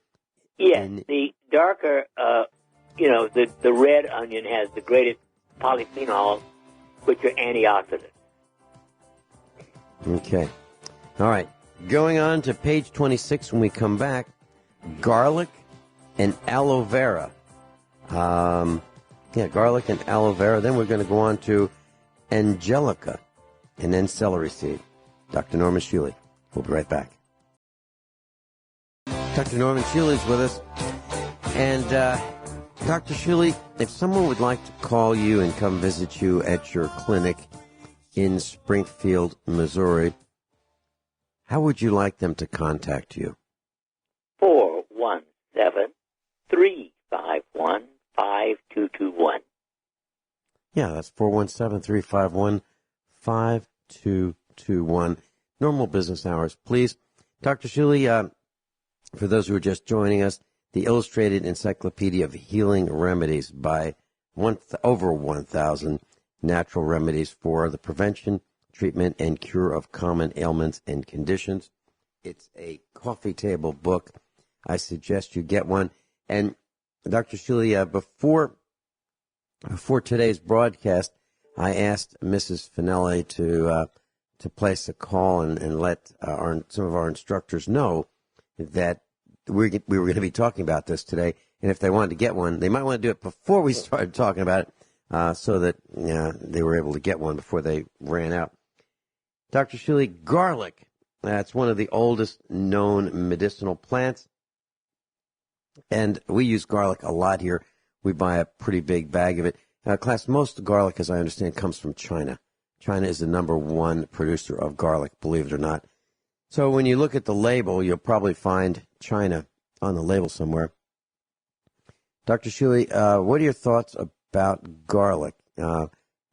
Yes, the darker, the red onion has the greatest polyphenols, which are antioxidants. Okay. All right. Going on to page 26 when we come back, garlic and aloe vera. Garlic and aloe vera. Then we're going to go on to angelica and then celery seed. Dr. Norm Shealy. We'll be right back. Dr. Norm Shealy is with us. And Dr. Shealy, if someone would like to call you and come visit you at your clinic in Springfield, Missouri, how would you like them to contact you? 417-351-5221. Yeah, that's 417-351-5221. Normal business hours, please. Dr. Shealy, for those who are just joining us, the Illustrated Encyclopedia of Healing Remedies by over 1,000 natural remedies for the prevention, treatment, and cure of common ailments and conditions. It's a coffee table book. I suggest you get one. And Dr. Shealy, before today's broadcast, I asked Mrs. Finelli to place a call and let some of our instructors know that we were going to be talking about this today. And if they wanted to get one, they might want to do it before we started talking about it, so that they were able to get one before they ran out. Dr. Shealy, garlic. That's one of the oldest known medicinal plants. And we use garlic a lot here. We buy a pretty big bag of it. Class, most garlic, as I understand, comes from China. China is the number one producer of garlic, believe it or not. So when you look at the label, you'll probably find China on the label somewhere. Dr. Shealy, what are your thoughts about garlic?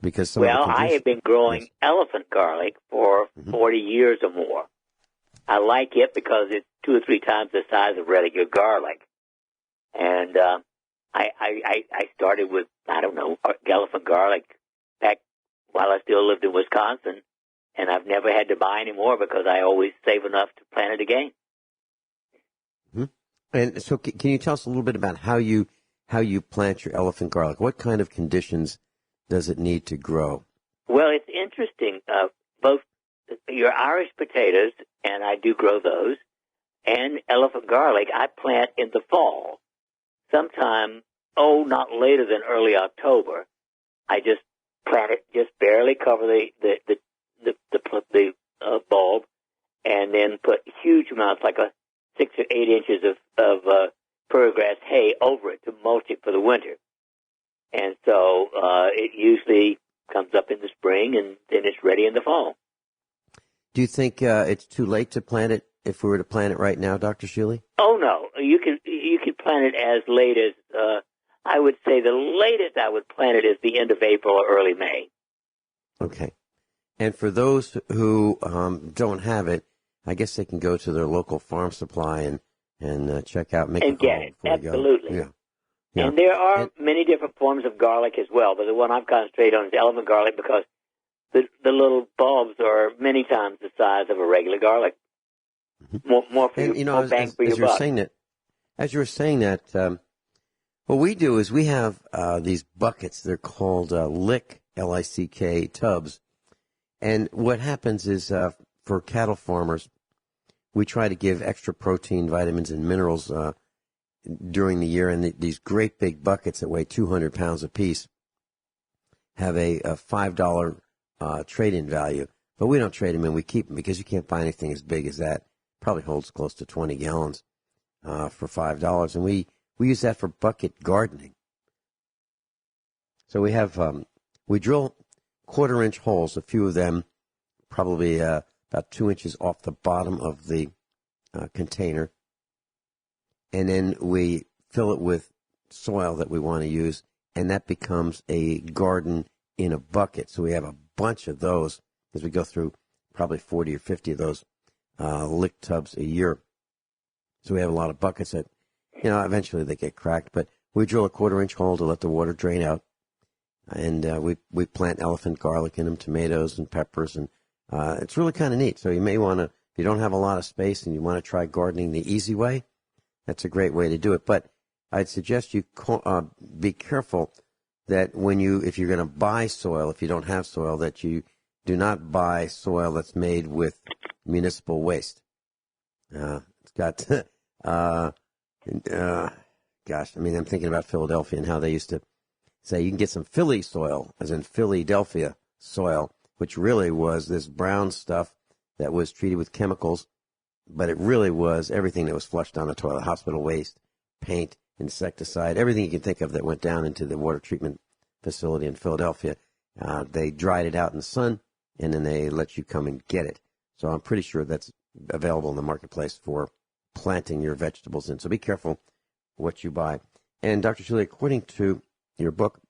Because I have been growing elephant garlic for 40 years or more. I like it because it's 2 or 3 times the size of regular garlic. And I started with, elephant garlic back while I still lived in Wisconsin, and I've never had to buy any more because I always save enough to plant it again. Mm-hmm. And so can you tell us a little bit about how you plant your elephant garlic? What kind of conditions does it need to grow? Well, it's interesting. Both your Irish potatoes, and I do grow those, and elephant garlic, I plant in the fall. Sometime, not later than early October. I just plant it, just barely cover the bulb, and then put huge amounts, like 6 or 8 inches of prairie grass hay over it to mulch it for the winter. And so it usually comes up in the spring, and then it's ready in the fall. Do you think it's too late to plant it if we were to plant it right now, Dr. Shealy? Oh, no. You can plant it as late as, I would say the latest I would plant it is the end of April or early May. Okay. And for those who don't have it, I guess they can go to their local farm supply and check out, make and get it. Absolutely. Yeah. And there are many different forms of garlic as well, but the one I'm concentrating on is elephant garlic because the little bulbs are many times the size of a regular garlic. More for more bang for your buck. As you were saying that, what we do is we have these buckets. They're called Lick, L-I-C-K, tubs. And what happens is for cattle farmers, we try to give extra protein, vitamins, and minerals during the year. And these great big buckets that weigh 200 pounds apiece have a $5 trade-in value. But we don't trade them in. We keep them because you can't buy anything as big as that. Probably holds close to 20 gallons for $5. And we use that for bucket gardening. So we have, we drill 1/4-inch holes, a few of them probably about 2 inches off the bottom of the container. And then we fill it with soil that we want to use, and that becomes a garden in a bucket. So we have a bunch of those as we go through probably 40 or 50 of those Lick tubs a year. So we have a lot of buckets that, eventually they get cracked. But we drill a 1/4-inch hole to let the water drain out. And we plant elephant garlic in them, tomatoes and peppers. And it's really kind of neat. So you may want to, if you don't have a lot of space and you want to try gardening the easy way, that's a great way to do it. But I'd suggest you be careful that if you're going to buy soil, if you don't have soil, that you do not buy soil that's made with municipal waste. It's got, I'm thinking about Philadelphia and how they used to say you can get some Philly soil, as in Philadelphia soil, which really was this brown stuff that was treated with chemicals, but it really was everything that was flushed down the toilet, hospital waste, paint, insecticide, everything you can think of that went down into the water treatment facility in Philadelphia. They dried it out in the sun, and then they let you come and get it. So I'm pretty sure that's available in the marketplace for planting your vegetables in. So be careful what you buy. And Dr. Shealy, according to your book,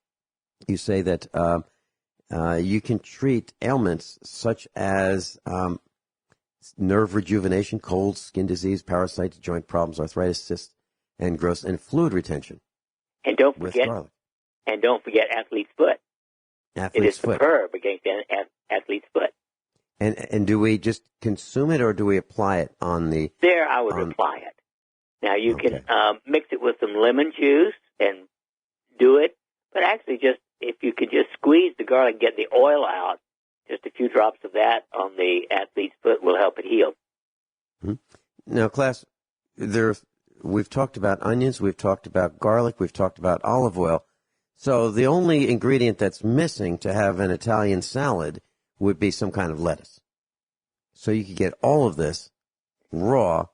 you say that you can treat ailments such as nerve rejuvenation, colds, skin disease, parasites, joint problems, arthritis, cysts, and growth, and fluid retention. And don't forget athlete's foot. It is superb against athlete's foot. And do we just consume it, or do we apply it on the? There, I would apply it. Now you can mix it with some lemon juice and do it. But actually, if you could just squeeze the garlic and get the oil out, just a few drops of that on the athlete's foot will help it heal. Mm-hmm. Now, class, we've talked about onions, we've talked about garlic, we've talked about olive oil. So the only ingredient that's missing to have an Italian salad would be some kind of lettuce. So you could get all of this raw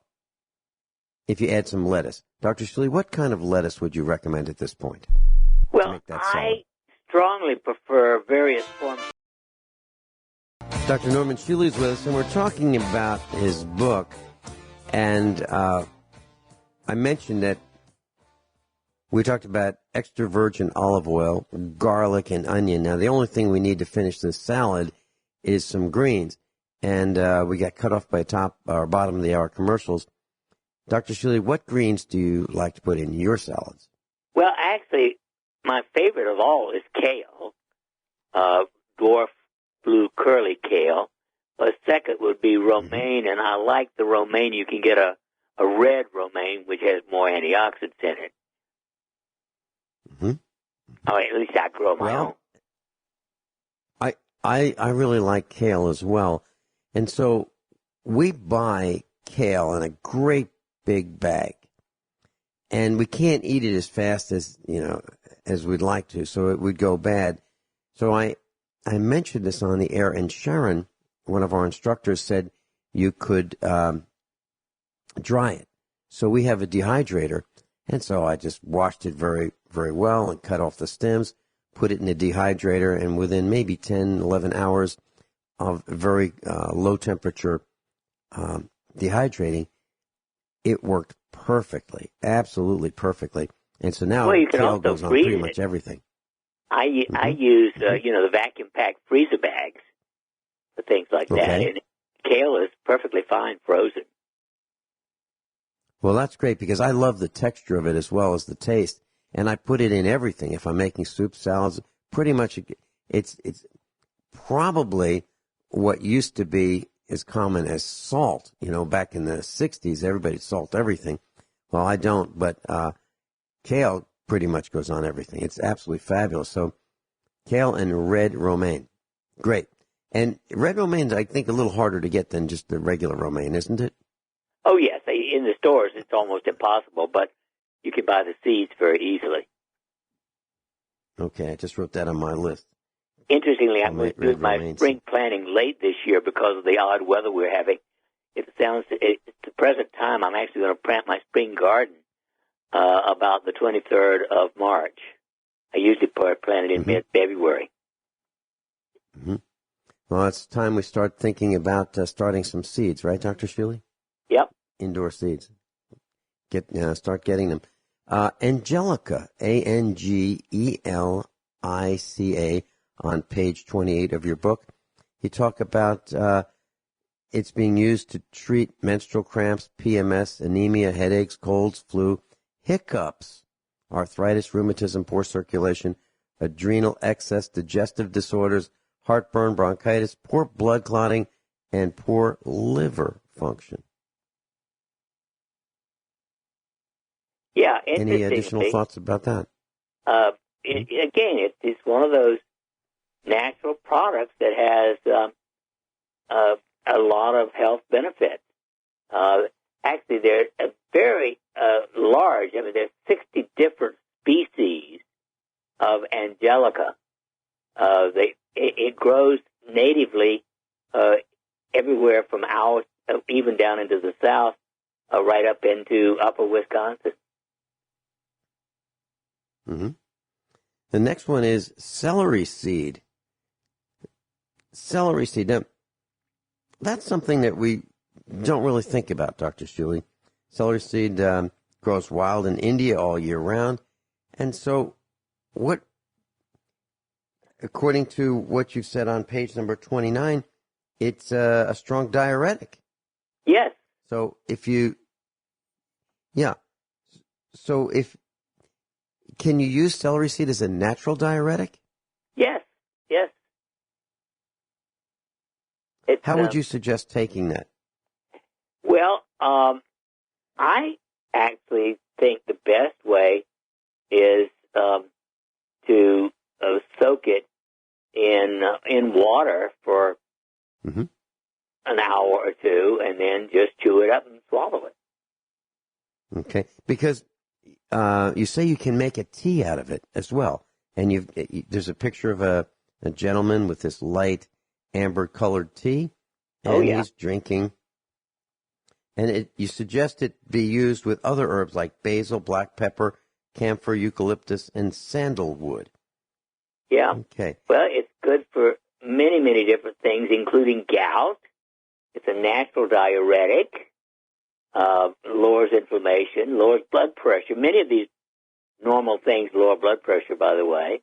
if you add some lettuce. Dr. Shealy, what kind of lettuce would you recommend at this point? Well, I strongly prefer various forms. Dr. Norman Shealy is with us, and we're talking about his book. And I mentioned that we talked about extra virgin olive oil, garlic, and onion. Now, the only thing we need to finish this salad is some greens. And we got cut off by top or bottom of the hour commercials. Dr. Shealy, what greens do you like to put in your salads? Well, actually, my favorite of all is kale, dwarf blue curly kale. A second would be romaine, and I like the romaine. You can get a red romaine, which has more antioxidants in it. Mm-hmm. Oh, at least I grow my own. I really like kale as well. And so we buy kale in a great big bag. And we can't eat it as fast as, as we'd like to, so it would go bad. So I mentioned this on the air, and Sharon, one of our instructors, said you could dry it. So we have a dehydrator, and so I just washed it very, very well and cut off the stems, put it in the dehydrator, and within maybe 10, 11 hours of very low temperature dehydrating, it worked perfectly, absolutely perfectly. And so now kale goes on pretty much everything. I use, the vacuum packed freezer bags for things like that. And kale is perfectly fine frozen. Well, that's great because I love the texture of it as well as the taste. And I put it in everything. If I'm making soup, salads, pretty much it's probably what used to be as common as salt. Back in the 60s, everybody salt everything. Well, I don't, but kale pretty much goes on everything. It's absolutely fabulous. So kale and red romaine. Great. And red romaine's, I think, a little harder to get than just the regular romaine, isn't it? Oh, yes. In the stores, it's almost impossible, but you can buy the seeds very easily. Okay, I just wrote that on my list. Interestingly, I'm going to do my spring planting late this year because of the odd weather we're having. At the present time, I'm actually going to plant my spring garden about the 23rd of March. I usually plant it in mid-February. Mm-hmm. Well, it's time we start thinking about starting some seeds, right, Dr. Shealy? Yep. Indoor seeds. Start getting them. Angelica, Angelica, on page 28 of your book. You talk about it's being used to treat menstrual cramps, PMS, anemia, headaches, colds, flu, hiccups, arthritis, rheumatism, poor circulation, adrenal excess, digestive disorders, heartburn, bronchitis, poor blood clotting, and poor liver function. Yeah, any additional thoughts about that? Again, it's one of those natural products that has a lot of health benefits. Actually, they're very large. I mean, there's 60 different species of angelica. It grows natively everywhere from even down into the south, right up into upper Wisconsin. Mm-hmm. The next one is celery seed. Celery seed. Now, that's something that we don't really think about, Dr. Shealy. Celery seed grows wild in India all year round. And so according to what you've said on page number 29, it's a strong diuretic. Yes. So can you use celery seed as a natural diuretic? Yes. How would you suggest taking that? Well, I actually think the best way is to soak it in water for an hour or two, and then just chew it up and swallow it. Okay, because you say you can make a tea out of it as well, and there's a picture of a gentleman with this light amber-colored tea, and he's drinking. And you suggest it be used with other herbs like basil, black pepper, camphor, eucalyptus, and sandalwood. Yeah. Okay. Well, it's good for many, many different things, including gout. It's a natural diuretic. lowers inflammation, lowers blood pressure. Many of these normal things lower blood pressure, by the way.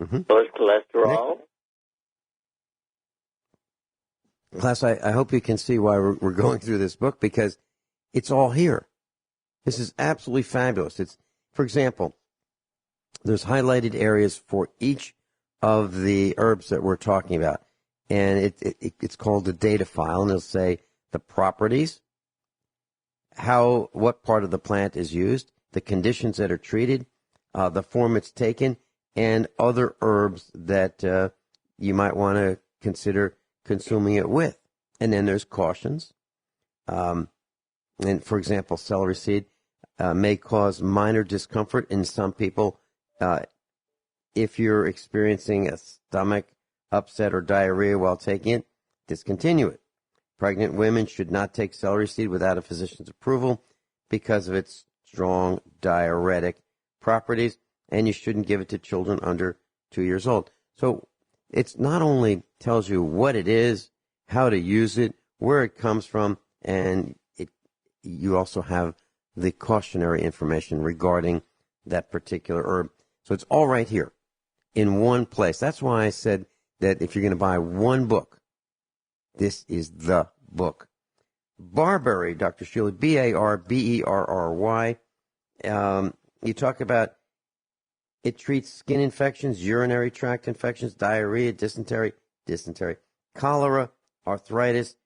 Lowers cholesterol. Class, I hope you can see why we're going through this book, because it's all here. This is absolutely fabulous. It's, for example, there's highlighted areas for each of the herbs that we're talking about, and it's called the data file, and it'll say the properties, what part of the plant is used, the conditions that are treated, the form it's taken, and other herbs that you might want to consider consuming it with. And then there's cautions. And for example, celery seed may cause minor discomfort in some people. If you're experiencing a stomach upset or diarrhea while taking it, discontinue it. Pregnant women should not take celery seed without a physician's approval because of its strong diuretic properties, and you shouldn't give it to children under 2 years old. So it's not only tells you what it is, how to use it, where it comes from, and you also have the cautionary information regarding that particular herb. So it's all right here in one place. That's why I said that if you're going to buy one book, this is the book. Barberry, Dr. Shealy, Barberry. You talk about it treats skin infections, urinary tract infections, diarrhea, dysentery, cholera, arthritis,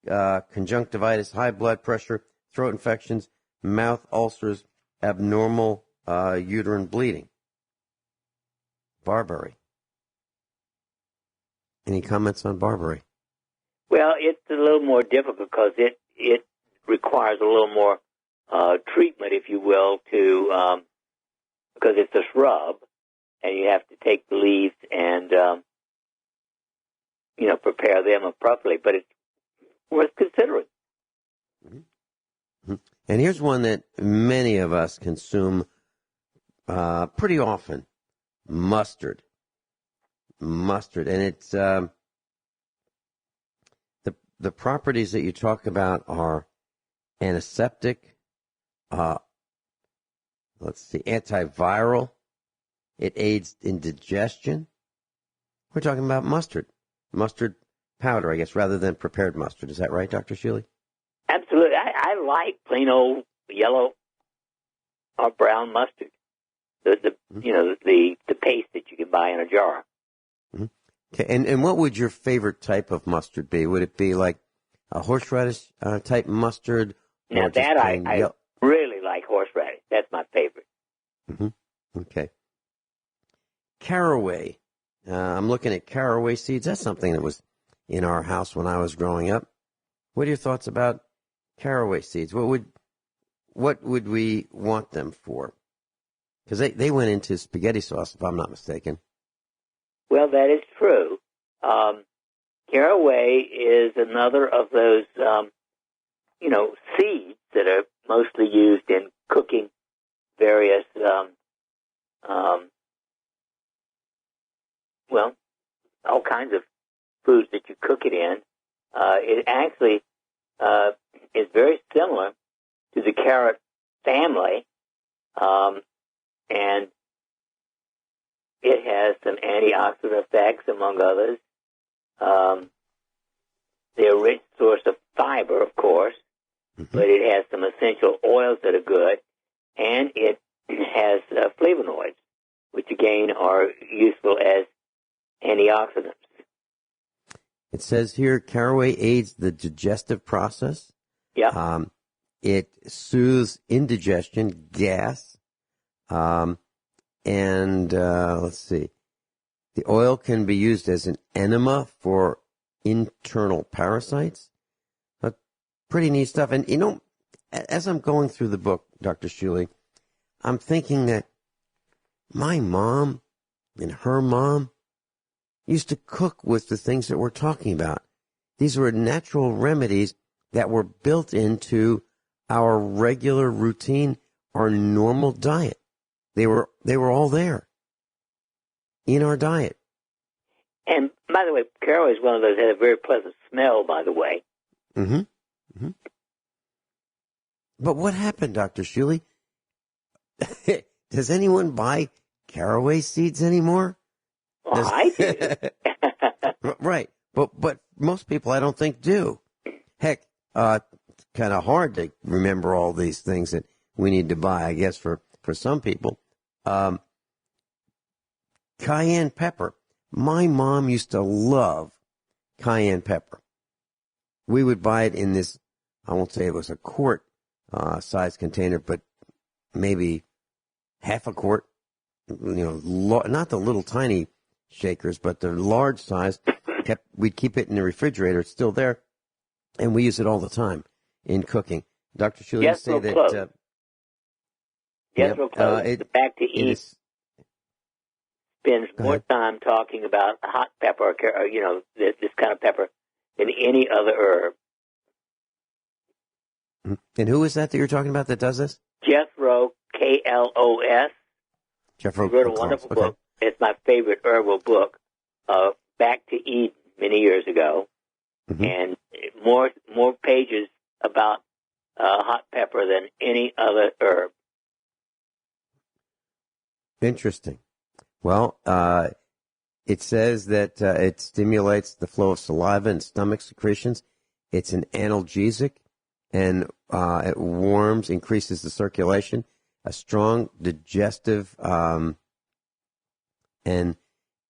conjunctivitis, high blood pressure, throat infections, mouth ulcers, abnormal uterine bleeding. Barberry. Any comments on barberry? Well, it's a little more difficult because it requires a little more treatment, if you will, because it's a shrub, and you have to take the leaves and prepare them properly. But it's worth considering. Mm-hmm. And here's one that many of us consume pretty often: mustard. And it's the properties that you talk about are antiseptic, antiviral. It aids in digestion. We're talking about mustard powder, I guess, rather than prepared mustard. Is that right, Dr. Shealy? Absolutely. I like plain old yellow or brown mustard. The paste that you can buy in a jar. Mm-hmm. Okay, and what would your favorite type of mustard be? Would it be like a horseradish type mustard? Now that I really like horseradish. That's my favorite. Mm-hmm. Okay. Caraway. I'm looking at caraway seeds. That's something that was in our house when I was growing up. What are your thoughts about caraway seeds? What would we want them for? Because they went into spaghetti sauce, if I'm not mistaken. Well, that is true. Caraway is another of those, seeds that are mostly used in cooking various, all kinds of foods that you cook it in. It actually is very similar to the carrot family, and it has some antioxidant effects, among others. They're a rich source of fiber, of course, but it has some essential oils that are good, and it has flavonoids, which again are useful as antioxidants. It says here caraway aids the digestive process. Yeah. It soothes indigestion, gas, and let's see. The oil can be used as an enema for internal parasites. Pretty neat stuff. And, as I'm going through the book, Dr. Shealy, I'm thinking that my mom and her mom used to cook with the things that we're talking about. These were natural remedies that were built into our regular routine, our normal diet. They were all there in our diet. And by the way, caraway is one of those that have a very pleasant smell, by the way. Mm-hmm. Mm-hmm. But what happened, Dr. Shealy? Does anyone buy caraway seeds anymore? Well, I do. Right. But most people I don't think do. Heck, it's kind of hard to remember all these things that we need to buy, I guess, for some people. Cayenne pepper. My mom used to love cayenne pepper. We would buy it in this, I won't say it was a quart size container, but maybe half a quart. Not the little tiny shakers, but the large size. We'd keep it in the refrigerator. It's still there, and we use it all the time in cooking. Dr. Shealy, you say that. Yes, real close. Back to East spends more time talking about hot pepper, this kind of pepper, than any other herb. And who is that you're talking about that does this? Jethro, Klos. Jethro wrote a wonderful book. It's my favorite herbal book, Back to Eden, many years ago, and more pages about hot pepper than any other herb. Interesting. Well, it says that it stimulates the flow of saliva and stomach secretions. It's an analgesic, and it warms, increases the circulation, a strong digestive and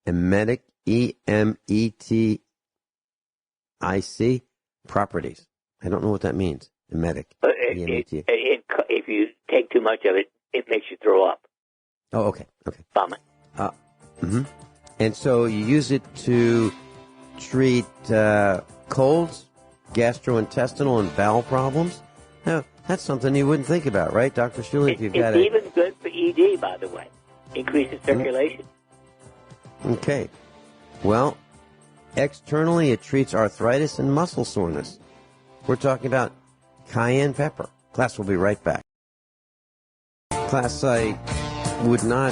emetic, EMETIC properties. I don't know what that means. Emetic. If you take too much of it, it makes you throw up. Oh, okay. Vomit. And so you use it to treat colds, gastrointestinal, and bowel problems. Now, that's something you wouldn't think about, right, Dr. Shealy? It's even good for ED, by the way. Increases circulation. Okay. Well, externally, it treats arthritis and muscle soreness. We're talking about cayenne pepper. Class, will be right back. Class, I would not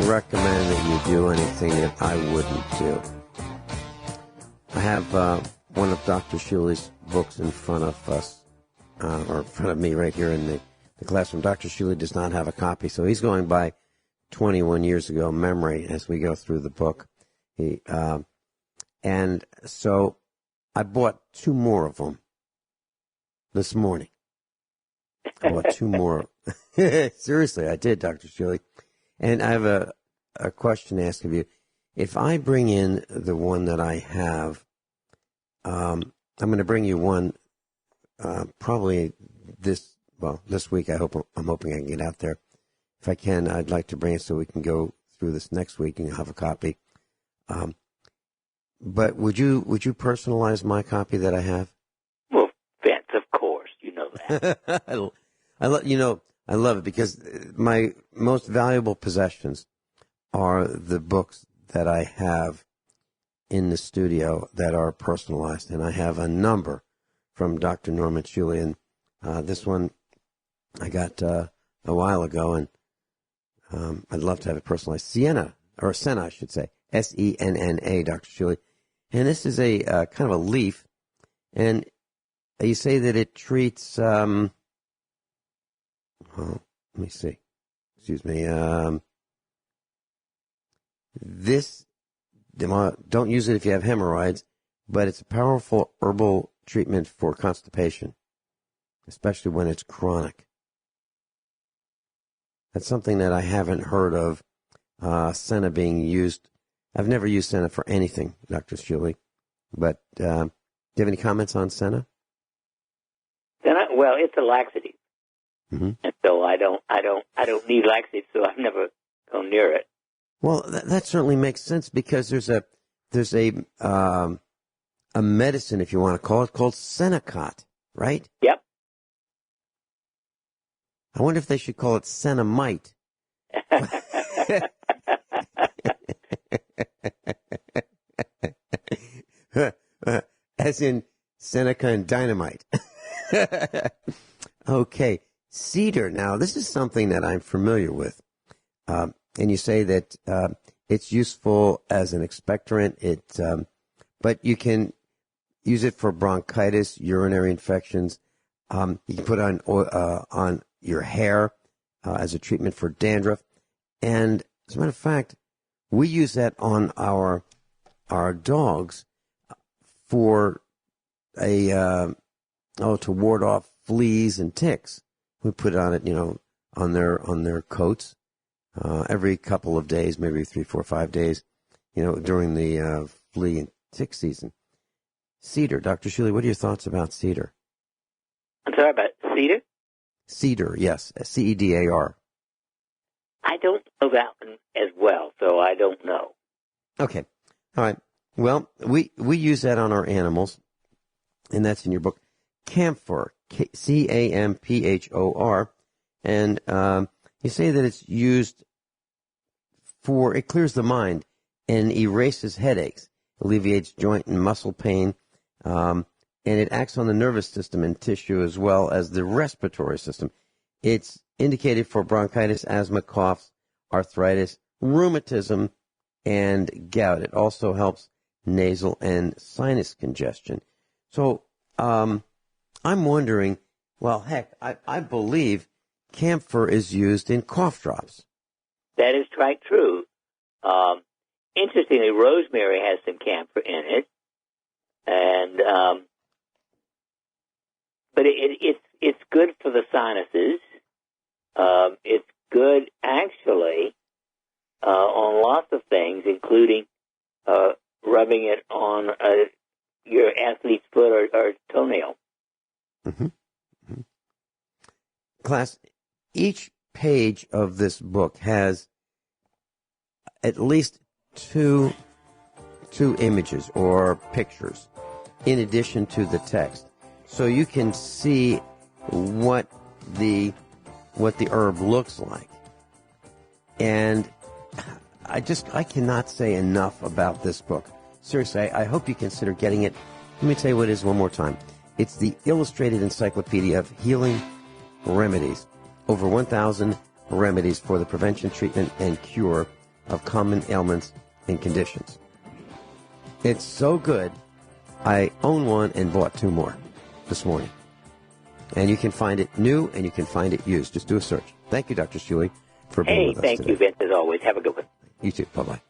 recommend that you do anything that I wouldn't do. I have one of Dr. Shealy's books in front of us, or in front of me right here in the classroom. Dr. Shealy does not have a copy, so he's going by 21 years ago memory as we go through the book. And so I bought 2 more of them this morning. I bought 2 more. Seriously, I did, Dr. Shealy. And I have a question to ask of you. If I bring in the one that I have, I'm going to bring you one probably this week. I'm hoping I can get out there. If I can, I'd like to bring it so we can go through this next week and you'll have a copy. But would you personalize my copy that I have? Well, Vince, of course, you know that. I love it because my most valuable possessions are the books that I have in the studio that are personalized, and I have a number from Dr. Norm Shealy, and this one I got a while ago, and I'd love to have it personalized. Senna, I should say, SENNA, Dr. Shealy, and this is a kind of a leaf, and you say that it treats. Let me see. Excuse me. Don't use it if you have hemorrhoids, but it's a powerful herbal treatment for constipation, especially when it's chronic. That's something that I haven't heard of, senna being used. I've never used senna for anything, Dr. Shealy, but do you have any comments on senna? Senna, well, it's a laxative. Mm-hmm. And so I don't need laxative, so I've never gone near it. Well, that certainly makes sense because there's a medicine, if you want to call it, called Senecot, right? Yep. I wonder if they should call it Senamite. As in Seneca and dynamite. Okay. Cedar. Now, this is something that I'm familiar with. And you say that it's useful as an expectorant. But you can use it for bronchitis, urinary infections, You can put it on your hair as a treatment for dandruff. And as a matter of fact, we use that on our dogs for to ward off fleas and ticks. We put it on it, on their coats every couple of days, maybe 3, 4, 5 days, during the flea and tick season. Cedar, Dr. Shealy, what are your thoughts about cedar? I'm sorry, about cedar? Cedar, yes, CEDAR. I don't know that one as well, so I don't know. Okay, all right. Well, we use that on our animals, and that's in your book. Camphor, CAMPHOR, and you say that it's used it clears the mind and erases headaches, alleviates joint and muscle pain, and it acts on the nervous system and tissue as well as the respiratory system. It's indicated for bronchitis, asthma, coughs, arthritis, rheumatism, and gout. It also helps nasal and sinus congestion. So I'm wondering, well, heck, I believe camphor is used in cough drops. That is quite true. Interestingly, rosemary has some camphor in it, and but it's good for the sinuses. It's good, actually, on lots of things, including rubbing it on your athlete's foot or toenail. Mm-hmm. Mm-hmm. Class, each page of this book has at least two images or pictures in addition to the text, so you can see what the herb looks like. And I cannot say enough about this book. Seriously, I hope you consider getting it. Let me tell you what it is one more time. It's the Illustrated Encyclopedia of Healing Remedies. Over 1,000 remedies for the prevention, treatment, and cure of common ailments and conditions. It's so good, I own one and bought 2 more this morning. And you can find it new and you can find it used. Just do a search. Thank you, Dr. Shealy, for being with us today. Thank you, Vince, as always. Have a good one. You too. Bye-bye.